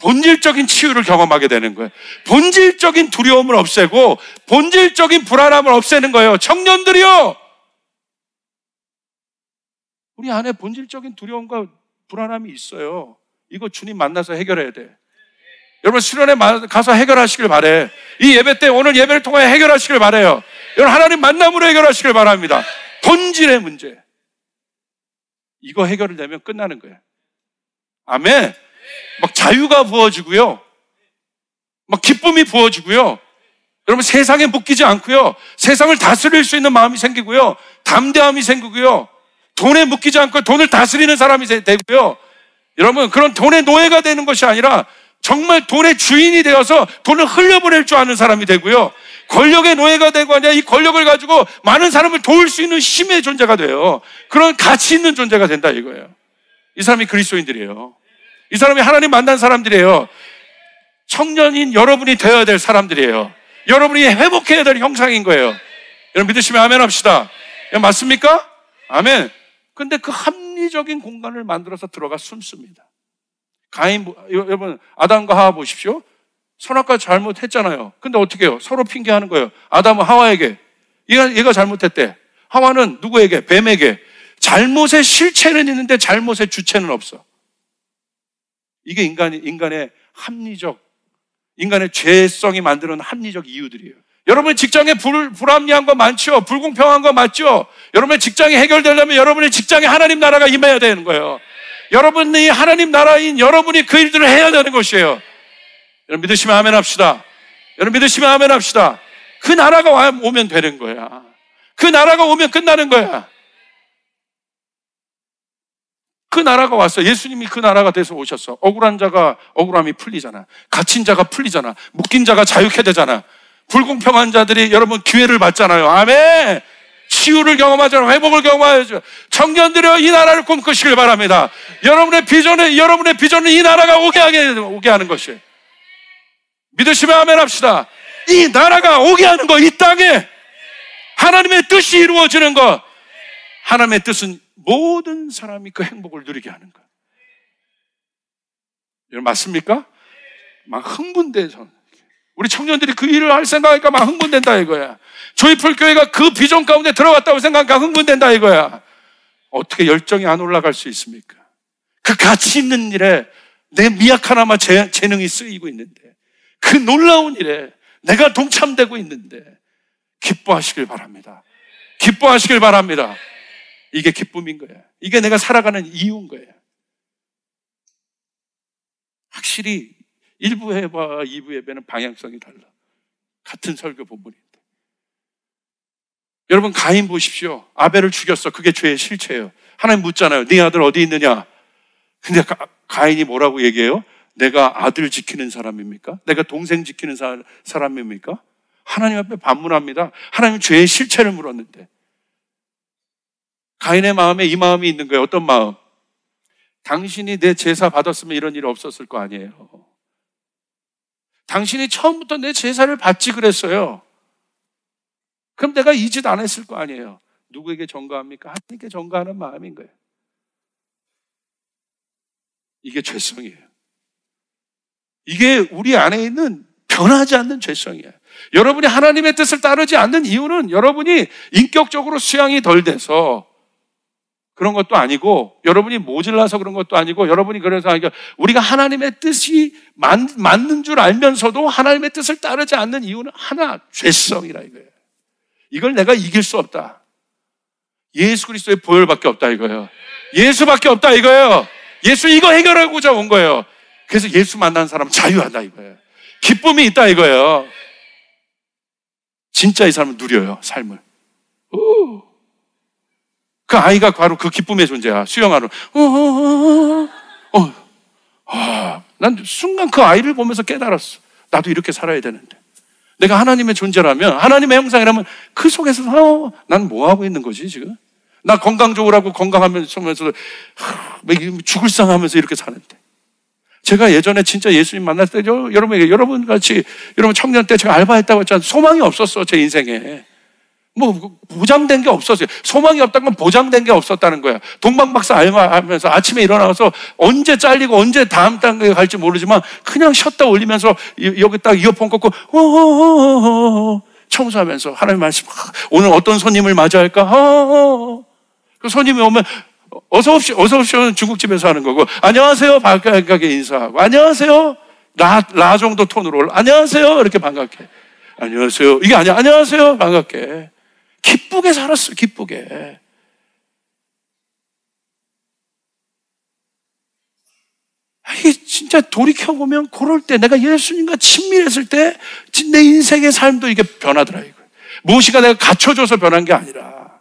본질적인 치유를 경험하게 되는 거예요. 본질적인 두려움을 없애고 본질적인 불안함을 없애는 거예요. 청년들이요, 우리 안에 본질적인 두려움과 불안함이 있어요. 이거 주님 만나서 해결해야 돼. 여러분 수련회 가서 해결하시길 바래. 이 예배 때 오늘 예배를 통해 해결하시길 바래요. 여러분 하나님 만남으로 해결하시길 바랍니다. 본질의 문제. 이거 해결되면 끝나는 거예요. 아멘. 막 자유가 부어지고요. 막 기쁨이 부어지고요. 여러분 세상에 묶이지 않고요. 세상을 다스릴 수 있는 마음이 생기고요. 담대함이 생기고요. 돈에 묶이지 않고 돈을 다스리는 사람이 되고요. 여러분 그런 돈의 노예가 되는 것이 아니라 정말 돈의 주인이 되어서 돈을 흘려보낼 줄 아는 사람이 되고요. 권력의 노예가 되고 아니라 이 권력을 가지고 많은 사람을 도울 수 있는 힘의 존재가 돼요. 그런 가치 있는 존재가 된다 이거예요. 이 사람이 그리스도인들이에요. 이 사람이 하나님 만난 사람들이에요. 청년인 여러분이 되어야 될 사람들이에요. 여러분이 회복해야 될 형상인 거예요. 여러분 믿으시면 아멘 합시다. 맞습니까? 아멘. 근데 그 합리적인 공간을 만들어서 들어가 숨습니다. 여러분 아담과 하와 보십시오. 선악과 잘못했잖아요. 근데 어떻게 해요? 서로 핑계하는 거예요. 아담은 하와에게 얘가 잘못했대. 하와는 누구에게? 뱀에게. 잘못의 실체는 있는데 잘못의 주체는 없어. 이게 인간의 합리적, 인간의 죄성이 만드는 합리적 이유들이에요. 여러분 직장에 불합리한 거 많죠? 불공평한 거 맞죠? 여러분의 직장이 해결되려면 여러분의 직장에 하나님 나라가 임해야 되는 거예요. 여러분이 하나님 나라인 여러분이 그 일들을 해야 되는 것이에요. 여러분 믿으시면 아멘 합시다. 여러분 믿으시면 아멘 합시다. 그 나라가 오면 되는 거야. 그 나라가 오면 끝나는 거야. 그 나라가 왔어. 예수님이 그 나라가 돼서 오셨어. 억울한 자가 억울함이 풀리잖아. 갇힌 자가 풀리잖아. 묶인 자가 자유케 되잖아. 불공평한 자들이 여러분 기회를 받잖아요. 아멘. 치유를 경험하잖아요. 회복을 경험하죠. 청년들여 이 나라를 꿈꾸시길 바랍니다. 여러분의 비전은 이 나라가 오게 하는 것이에요. 믿으시면 아멘 합시다. 이 나라가 오게 하는 거, 이 땅에 하나님의 뜻이 이루어지는 것. 하나님의 뜻은 모든 사람이 그 행복을 누리게 하는 것. 여러분 맞습니까? 막 흥분돼서 우리 청년들이 그 일을 할 생각하니까 막 흥분된다 이거야. 조이풀 교회가 그 비전 가운데 들어갔다고 생각하니까 흥분된다 이거야. 어떻게 열정이 안 올라갈 수 있습니까? 그 가치 있는 일에 내 미약 하나만 재능이 쓰이고 있는데, 그 놀라운 일에 내가 동참되고 있는데 기뻐하시길 바랍니다. 기뻐하시길 바랍니다. 이게 기쁨인 거야. 이게 내가 살아가는 이유인 거야. 확실히 1부 예배와 2부 예배는 방향성이 달라. 같은 설교 본문인데. 여러분 가인 보십시오. 아벨을 죽였어. 그게 죄의 실체예요. 하나님 묻잖아요. 네 아들 어디 있느냐? 근데 가인이 뭐라고 얘기해요? 내가 아들 지키는 사람입니까? 내가 동생 지키는 사람입니까? 하나님 앞에 반문합니다. 하나님 죄의 실체를 물었는데 가인의 마음에 이 마음이 있는 거예요. 어떤 마음? 당신이 내 제사 받았으면 이런 일 없었을 거 아니에요. 당신이 처음부터 내 제사를 받지 그랬어요. 그럼 내가 이 짓 안 했을 거 아니에요. 누구에게 전가합니까? 하나님께 전가하는 마음인 거예요. 이게 죄성이에요. 이게 우리 안에 있는 변하지 않는 죄성이에요. 여러분이 하나님의 뜻을 따르지 않는 이유는 여러분이 인격적으로 수양이 덜 돼서 그런 것도 아니고, 여러분이 모질라서 그런 것도 아니고, 여러분이 그래서 우리가 하나님의 뜻이 맞는 줄 알면서도 하나님의 뜻을 따르지 않는 이유는 하나, 죄성이라 이거예요. 이걸 내가 이길 수 없다. 예수 그리스도의 보혈밖에 없다 이거예요. 예수밖에 없다 이거예요. 예수 이거 해결하고자 온 거예요. 그래서 예수 만난 사람 자유하다 이거예요. 기쁨이 있다 이거예요. 진짜 이 사람은 누려요, 삶을. 그 아이가 바로 그 기쁨의 존재야. 수영하는. 난 순간 그 아이를 보면서 깨달았어. 나도 이렇게 살아야 되는데. 내가 하나님의 존재라면, 하나님의 형상이라면 그 속에서 난 뭐 하고 있는 거지 지금? 나 건강 좋으라고 건강하면서 죽을 상하면서 이렇게 사는데. 제가 예전에 진짜 예수님 만날 때 여러분 같이 여러분 청년 때 제가 알바했다고 했잖아요. 소망이 없었어 제 인생에. 뭐 보장된 게 없었어요. 소망이 없다는 건 보장된 게 없었다는 거야. 동방박사 알바하면서 아침에 일어나서 언제 잘리고 언제 다음 단계에 갈지 모르지만 그냥 쉬었다 올리면서 여기 딱 이어폰 꽂고 청소하면서 하나님 말씀, 오늘 어떤 손님을 맞이할까? 그 손님이 오면 어서 오십시오는 중국집에서 하는 거고, 안녕하세요 반갑게 인사하고, 안녕하세요 라 정도 톤으로 안녕하세요 이렇게 반갑게, 안녕하세요 이게 아니야. 안녕하세요 반갑게. 기쁘게 살았어요, 기쁘게. 이게 진짜 돌이켜보면 그럴 때 내가 예수님과 친밀했을 때 내 인생의 삶도 이게 변하더라, 이거. 무엇인가 내가 갖춰줘서 변한 게 아니라.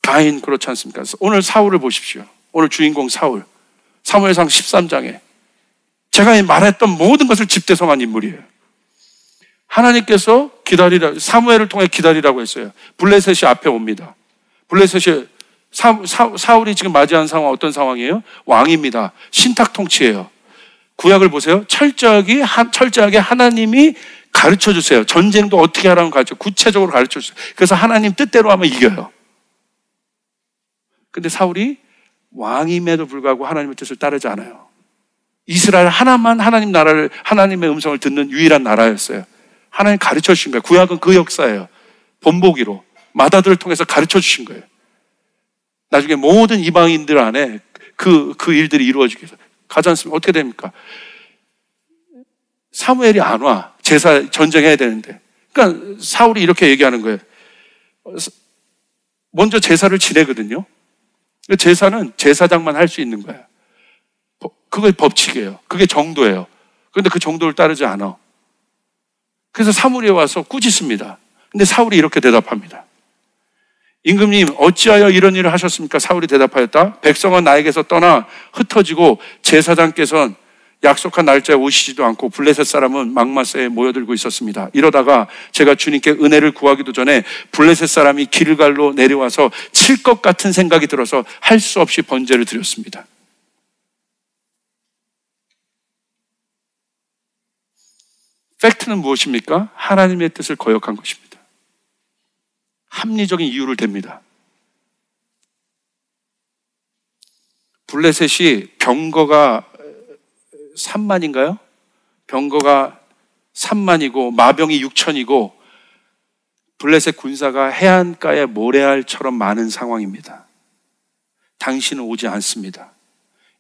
가인 그렇지 않습니까? 오늘 사울을 보십시오. 오늘 주인공 사울. 사무엘상 13장에 제가 말했던 모든 것을 집대성한 인물이에요. 하나님께서 사무엘을 통해 기다리라고 했어요. 블레셋이 앞에 옵니다. 블레셋이 사울이 지금 맞이한 상황 어떤 상황이에요? 왕입니다. 신탁 통치예요. 구약을 보세요. 철저하게 하나님이 가르쳐 주세요. 전쟁도 어떻게 하라고 구체적으로 가르쳐 주세요. 그래서 하나님 뜻대로 하면 이겨요. 근데 사울이 왕임에도 불구하고 하나님의 뜻을 따르지 않아요. 이스라엘 하나만 하나님의 음성을 듣는 유일한 나라였어요. 하나님 가르쳐 주신 거예요. 구약은 그 역사예요. 본보기로 마다들을 통해서 가르쳐 주신 거예요. 나중에 모든 이방인들 안에 그 일들이 이루어지게 해서 가지 않습니까? 어떻게 됩니까? 사무엘이 안 와. 제사 전쟁해야 되는데. 그러니까 사울이 이렇게 얘기하는 거예요. 먼저 제사를 지내거든요. 제사는 제사장만 할 수 있는 거예요. 그게 법칙이에요. 그게 정도예요. 그런데 그 정도를 따르지 않아. 그래서 사무엘이 와서 꾸짖습니다. 근데 사울이 이렇게 대답합니다. 임금님, 어찌하여 이런 일을 하셨습니까? 사울이 대답하였다. 백성은 나에게서 떠나 흩어지고 제사장께서는 약속한 날짜에 오시지도 않고 블레셋 사람은 막마스에 모여들고 있었습니다. 이러다가 제가 주님께 은혜를 구하기도 전에 블레셋 사람이 길갈로 내려와서 칠 것 같은 생각이 들어서 할 수 없이 번제를 드렸습니다. 팩트는 무엇입니까? 하나님의 뜻을 거역한 것입니다. 합리적인 이유를 댑니다. 블레셋이 병거가 3만인가요? 병거가 3만이고 마병이 6천이고 블레셋 군사가 해안가의 모래알처럼 많은 상황입니다. 당신은 오지 않습니다.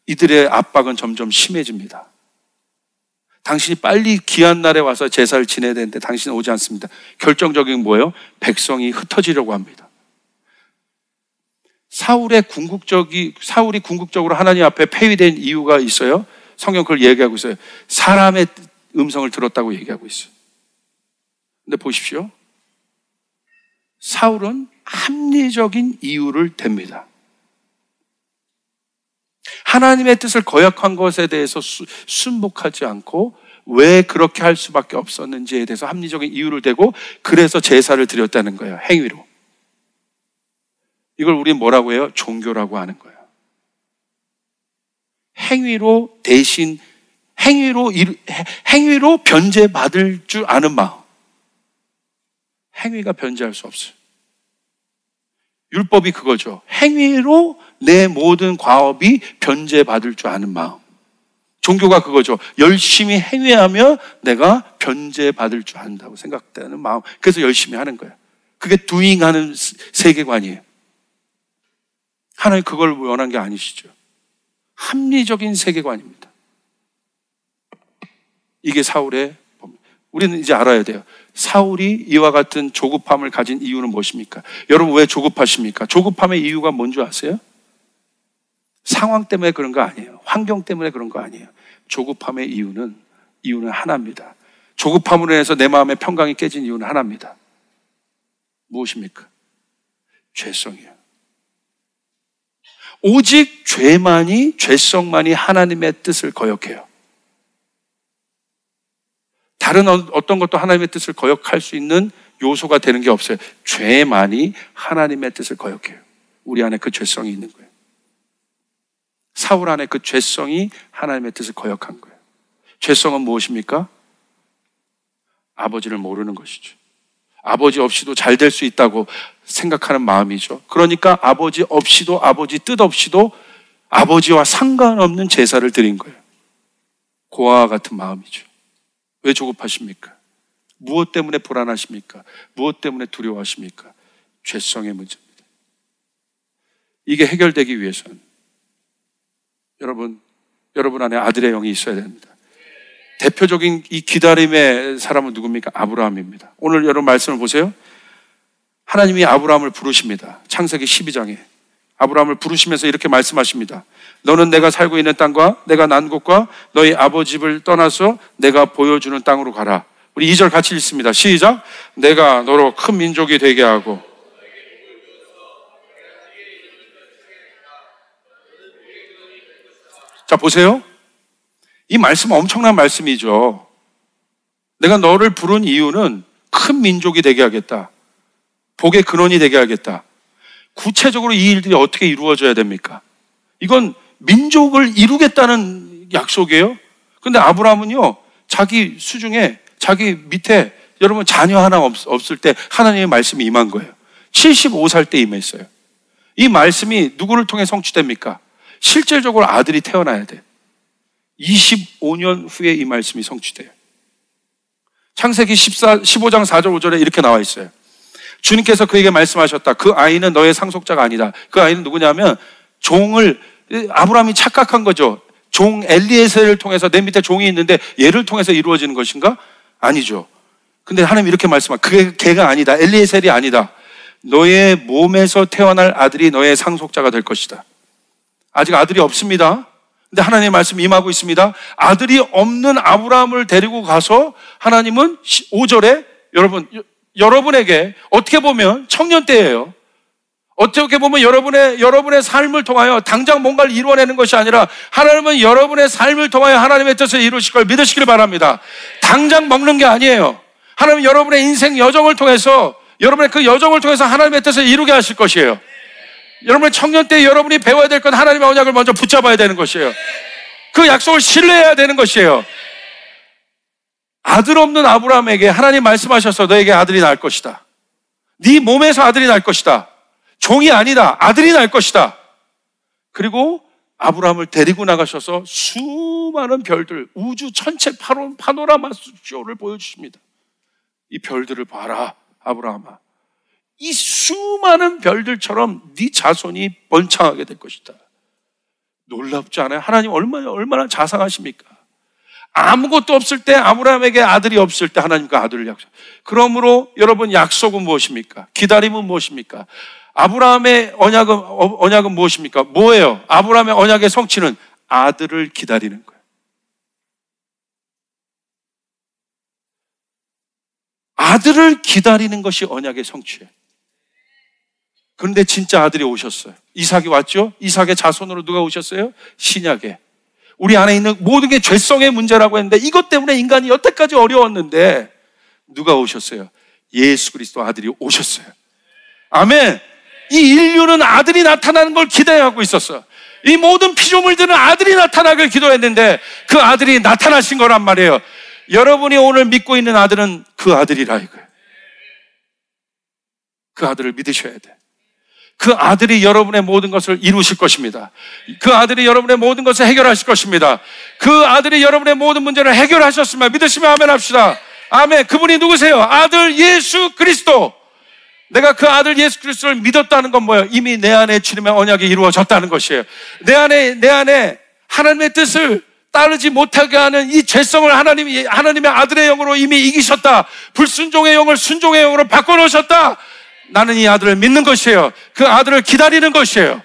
이들의 압박은 점점 심해집니다. 당신이 빨리 귀한 날에 와서 제사를 지내야 되는데 당신은 오지 않습니다. 결정적인 뭐예요? 백성이 흩어지려고 합니다. 사울이 궁극적으로 하나님 앞에 폐위된 이유가 있어요. 성경 그걸 얘기하고 있어요. 사람의 음성을 들었다고 얘기하고 있어요. 근데 보십시오. 사울은 합리적인 이유를 댑니다. 하나님의 뜻을 거역한 것에 대해서 순복하지 않고 왜 그렇게 할 수밖에 없었는지에 대해서 합리적인 이유를 대고 그래서 제사를 드렸다는 거예요. 행위로. 이걸 우리는 뭐라고 해요? 종교라고 하는 거예요. 행위로 변제받을 줄 아는 마음. 행위가 변제할 수 없어요. 율법이 그거죠. 행위로 내 모든 과업이 변제받을 줄 아는 마음. 종교가 그거죠. 열심히 행위하며 내가 변제받을 줄 안다고 생각되는 마음. 그래서 열심히 하는 거예요. 그게 doing하는 세계관이에요. 하나님 그걸 원한 게 아니시죠. 합리적인 세계관입니다. 이게 사울의 법입니다. 우리는 이제 알아야 돼요. 사울이 이와 같은 조급함을 가진 이유는 무엇입니까? 여러분 왜 조급하십니까? 조급함의 이유가 뭔지 아세요? 상황 때문에 그런 거 아니에요. 환경 때문에 그런 거 아니에요. 조급함의 이유는 하나입니다. 조급함으로 인해서 내 마음의 평강이 깨진 이유는 하나입니다. 무엇입니까? 죄성이에요. 오직 죄성만이 하나님의 뜻을 거역해요. 다른 어떤 것도 하나님의 뜻을 거역할 수 있는 요소가 되는 게 없어요. 죄만이 하나님의 뜻을 거역해요. 우리 안에 그 죄성이 있는 거예요. 사울 안에 그 죄성이 하나님의 뜻을 거역한 거예요. 죄성은 무엇입니까? 아버지를 모르는 것이죠. 아버지 없이도 잘 될 수 있다고 생각하는 마음이죠. 그러니까 아버지 없이도, 아버지 뜻 없이도 아버지와 상관없는 제사를 드린 거예요. 고아와 같은 마음이죠. 왜 조급하십니까? 무엇 때문에 불안하십니까? 무엇 때문에 두려워하십니까? 죄성의 문제입니다. 이게 해결되기 위해서는 여러분 안에 아들의 영이 있어야 됩니다. 대표적인 이 기다림의 사람은 누굽니까? 아브라함입니다. 오늘 여러분 말씀을 보세요. 하나님이 아브라함을 부르십니다. 창세기 12장에 아브라함을 부르시면서 이렇게 말씀하십니다. 너는 내가 살고 있는 땅과 내가 난 곳과 너희 아버지 집을 떠나서 내가 보여주는 땅으로 가라. 우리 2절 같이 읽습니다. 시작. 내가 너로 큰 민족이 되게 하고. 자, 보세요. 이 말씀은 엄청난 말씀이죠. 내가 너를 부른 이유는 큰 민족이 되게 하겠다. 복의 근원이 되게 하겠다. 구체적으로 이 일들이 어떻게 이루어져야 됩니까? 이건 민족을 이루겠다는 약속이에요. 근데 아브라함은요, 자기 수중에, 자기 밑에 여러분 자녀 하나 없을 때 하나님의 말씀이 임한 거예요. 75살 때 임했어요. 이 말씀이 누구를 통해 성취됩니까? 실질적으로 아들이 태어나야 돼. 25년 후에 이 말씀이 성취돼요. 창세기 15장 4절 5절에 이렇게 나와 있어요. 주님께서 그에게 말씀하셨다. 그 아이는 너의 상속자가 아니다. 그 아이는 누구냐면 아브라함이 착각한 거죠. 종 엘리에셀을 통해서 내 밑에 종이 있는데 얘를 통해서 이루어지는 것인가? 아니죠. 근데 하나님이 이렇게 말씀하셨다. 걔가 아니다. 엘리에셀이 아니다. 너의 몸에서 태어날 아들이 너의 상속자가 될 것이다. 아직 아들이 없습니다. 근데 하나님의 말씀이 임하고 있습니다. 아들이 없는 아브라함을 데리고 가서 하나님은 5절에 여러분에게 어떻게 보면 청년 때예요. 어떻게 보면 여러분의 삶을 통하여 당장 뭔가를 이루어내는 것이 아니라 하나님은 여러분의 삶을 통하여 하나님의 뜻을 이루실 걸 믿으시길 바랍니다. 당장 먹는 게 아니에요. 하나님은 여러분의 인생 여정을 통해서 여러분의 그 여정을 통해서 하나님의 뜻을 이루게 하실 것이에요. 여러분의 청년 때 여러분이 배워야 될 건 하나님의 언약을 먼저 붙잡아야 되는 것이에요. 그 약속을 신뢰해야 되는 것이에요. 아들 없는 아브라함에게 하나님 말씀하셔서 너에게 아들이 날 것이다. 네 몸에서 아들이 날 것이다. 종이 아니다. 아들이 날 것이다. 그리고 아브라함을 데리고 나가셔서 수많은 별들, 우주 전체 파노라마 쇼를 보여주십니다. 이 별들을 봐라, 아브라함아. 이 수많은 별들처럼 네 자손이 번창하게 될 것이다. 놀랍지 않아요? 하나님 얼마나 자상하십니까? 아무것도 없을 때, 아브라함에게 아들이 없을 때 하나님과 아들을 약속. 그러므로 여러분, 약속은 무엇입니까? 기다림은 무엇입니까? 아브라함의 언약은 무엇입니까? 뭐예요? 아브라함의 언약의 성취는 아들을 기다리는 거예요. 아들을 기다리는 것이 언약의 성취예요. 그런데 진짜 아들이 오셨어요. 이삭이 왔죠? 이삭의 자손으로 누가 오셨어요? 신약에. 우리 안에 있는 모든 게 죄성의 문제라고 했는데 이것 때문에 인간이 여태까지 어려웠는데 누가 오셨어요? 예수 그리스도 아들이 오셨어요. 아멘. 이 인류는 아들이 나타나는 걸 기대하고 있었어요. 이 모든 피조물들은 아들이 나타나길 기도했는데 그 아들이 나타나신 거란 말이에요. 여러분이 오늘 믿고 있는 아들은 그 아들이라 이거예요. 그 아들을 믿으셔야 돼. 그 아들이 여러분의 모든 것을 이루실 것입니다. 그 아들이 여러분의 모든 것을 해결하실 것입니다. 그 아들이 여러분의 모든 문제를 해결하셨으면 믿으시면 아멘 합시다. 아멘. 그분이 누구세요? 아들 예수 그리스도. 내가 그 아들 예수 그리스도를 믿었다는 건 뭐예요? 이미 내 안에 주님의 언약이 이루어졌다는 것이에요. 내 안에 하나님의 뜻을 따르지 못하게 하는 이 죄성을 하나님의 아들의 영으로 이미 이기셨다. 불순종의 영을 순종의 영으로 바꿔놓으셨다. 나는 이 아들을 믿는 것이에요. 그 아들을 기다리는 것이에요.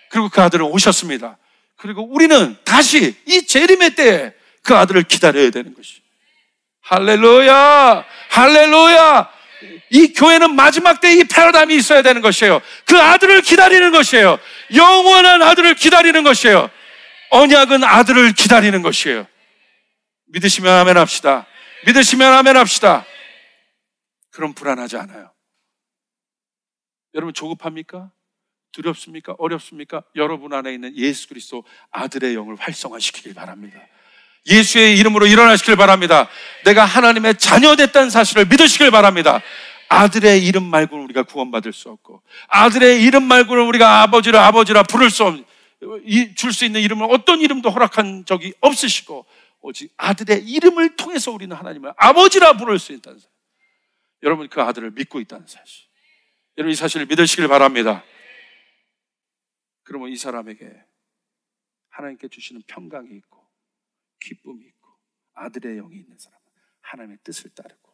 그리고 그 아들은 오셨습니다. 그리고 우리는 다시 이 재림의 때에 그 아들을 기다려야 되는 것이에요. 할렐루야! 할렐루야! 이 교회는 마지막 때 이 패러다임이 있어야 되는 것이에요. 그 아들을 기다리는 것이에요. 영원한 아들을 기다리는 것이에요. 언약은 아들을 기다리는 것이에요. 믿으시면 아멘 합시다. 믿으시면 아멘 합시다. 그럼 불안하지 않아요. 여러분 조급합니까? 두렵습니까? 어렵습니까? 여러분 안에 있는 예수 그리스도 아들의 영을 활성화시키길 바랍니다. 예수의 이름으로 일어나시길 바랍니다. 내가 하나님의 자녀 됐다는 사실을 믿으시길 바랍니다. 아들의 이름 말고는 우리가 구원받을 수 없고 아들의 이름 말고는 우리가 아버지라 부를 수 없는 줄 수 있는 이름은 어떤 이름도 허락한 적이 없으시고 오직 아들의 이름을 통해서 우리는 하나님을 아버지라 부를 수 있다는 사실. 여러분 그 아들을 믿고 있다는 사실. 여러분 이 사실을 믿으시길 바랍니다. 그러면 이 사람에게 하나님께 주시는 평강이 있고 기쁨이 있고 아들의 영이 있는 사람은 하나님의 뜻을 따르고,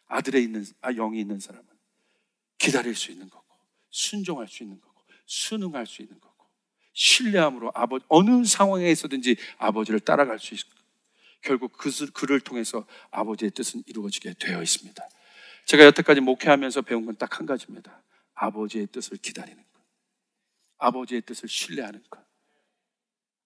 아들의 영이 있는 사람은 기다릴 수 있는 거고, 순종할 수 있는 거고, 순응할 수 있는 거고, 신뢰함으로 어느 상황에 있어든지 아버지를 따라갈 수 있고, 결국 그를 통해서 아버지의 뜻은 이루어지게 되어 있습니다. 제가 여태까지 목회하면서 배운 건 딱 한 가지입니다. 아버지의 뜻을 기다리는 것, 아버지의 뜻을 신뢰하는 것.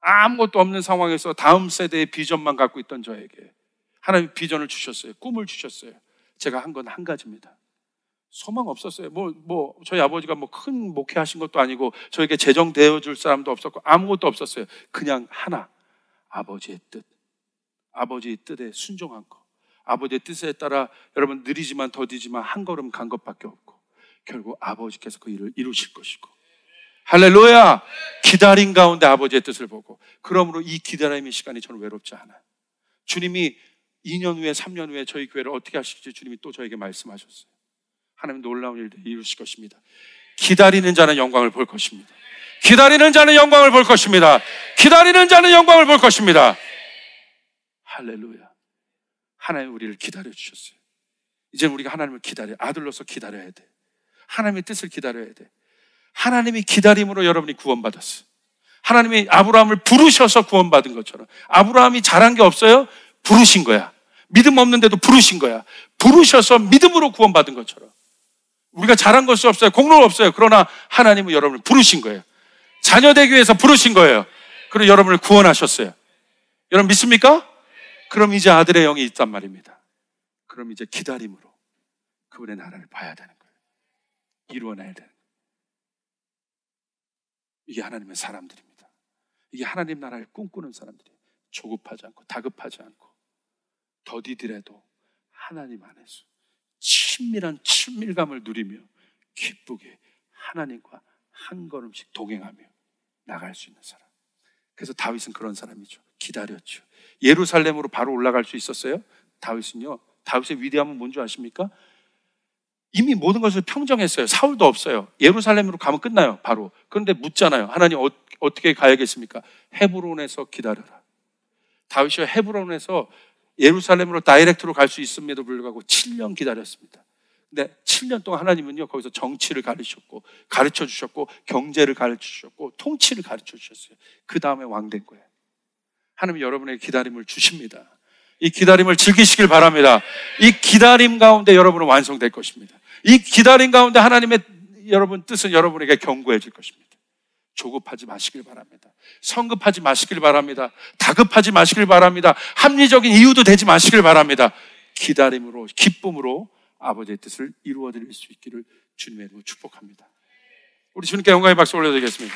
아무것도 없는 상황에서 다음 세대의 비전만 갖고 있던 저에게 하나님 비전을 주셨어요. 꿈을 주셨어요. 제가 한 건 한 가지입니다. 소망 없었어요. 저희 아버지가 큰 목회하신 것도 아니고 저에게 재정 대어줄 사람도 없었고 아무것도 없었어요. 그냥 하나, 아버지의 뜻, 아버지의 뜻에 순종한 거, 아버지의 뜻에 따라 여러분 느리지만 더디지만 한 걸음 간 것밖에 없고, 결국 아버지께서 그 일을 이루실 것이고, 할렐루야! 기다린 가운데 아버지의 뜻을 보고, 그러므로 이 기다림의 시간이 저는 외롭지 않아요. 주님이 2년 후에 3년 후에 저희 교회를 어떻게 하실지 주님이 또 저에게 말씀하셨어요. 하나님 놀라운 일들 이루실 것입니다. 기다리는 자는 영광을 볼 것입니다. 기다리는 자는 영광을 볼 것입니다. 기다리는 자는 영광을 볼 것입니다. 할렐루야. 하나님 우리를 기다려주셨어요. 이제는 우리가 하나님을 기다려, 아들로서 기다려야 돼. 하나님의 뜻을 기다려야 돼. 하나님이 기다림으로 여러분이 구원받았어요. 하나님이 아브라함을 부르셔서 구원받은 것처럼, 아브라함이 잘한 게 없어요? 부르신 거야. 믿음 없는데도 부르신 거야. 부르셔서 믿음으로 구원받은 것처럼 우리가 잘한 것이 없어요. 공로는 없어요. 그러나 하나님은 여러분을 부르신 거예요. 자녀 되기 위해서 부르신 거예요. 그리고 여러분을 구원하셨어요. 여러분 믿습니까? 그럼 이제 아들의 영이 있단 말입니다. 그럼 이제 기다림으로 그분의 나라를 봐야 되는 거예요. 이루어내야 되는 거예요. 이게 하나님의 사람들입니다. 이게 하나님 나라를 꿈꾸는 사람들이에요. 조급하지 않고 다급하지 않고 더디더라도 하나님 안에서 친밀한 친밀감을 누리며 기쁘게 하나님과 한 걸음씩 동행하며 나갈 수 있는 사람. 그래서 다윗은 그런 사람이죠. 기다렸죠. 예루살렘으로 바로 올라갈 수 있었어요? 다윗은요, 다윗의 위대함은 뭔지 아십니까? 이미 모든 것을 평정했어요. 사울도 없어요. 예루살렘으로 가면 끝나요, 바로. 그런데 묻잖아요. 하나님 어떻게 가야겠습니까? 헤브론에서 기다려라. 다윗이 헤브론에서 예루살렘으로 다이렉트로 갈 수 있음에도 불구하고 7년 기다렸습니다. 근데 7년 동안 하나님은요, 거기서 정치를 가르쳐 주셨고, 경제를 가르쳐 주셨고, 통치를 가르쳐 주셨어요. 그 다음에 왕 된 거예요. 하나님은 여러분에게 기다림을 주십니다. 이 기다림을 즐기시길 바랍니다. 이 기다림 가운데 여러분은 완성될 것입니다. 이 기다림 가운데 하나님의 여러분 뜻은 여러분에게 견고해질 것입니다. 조급하지 마시길 바랍니다. 성급하지 마시길 바랍니다. 다급하지 마시길 바랍니다. 합리적인 이유도 되지 마시길 바랍니다. 기다림으로, 기쁨으로 아버지의 뜻을 이루어드릴 수 있기를 주님의 이름으로 축복합니다. 우리 주님께 영광의 박수 올려드리겠습니다.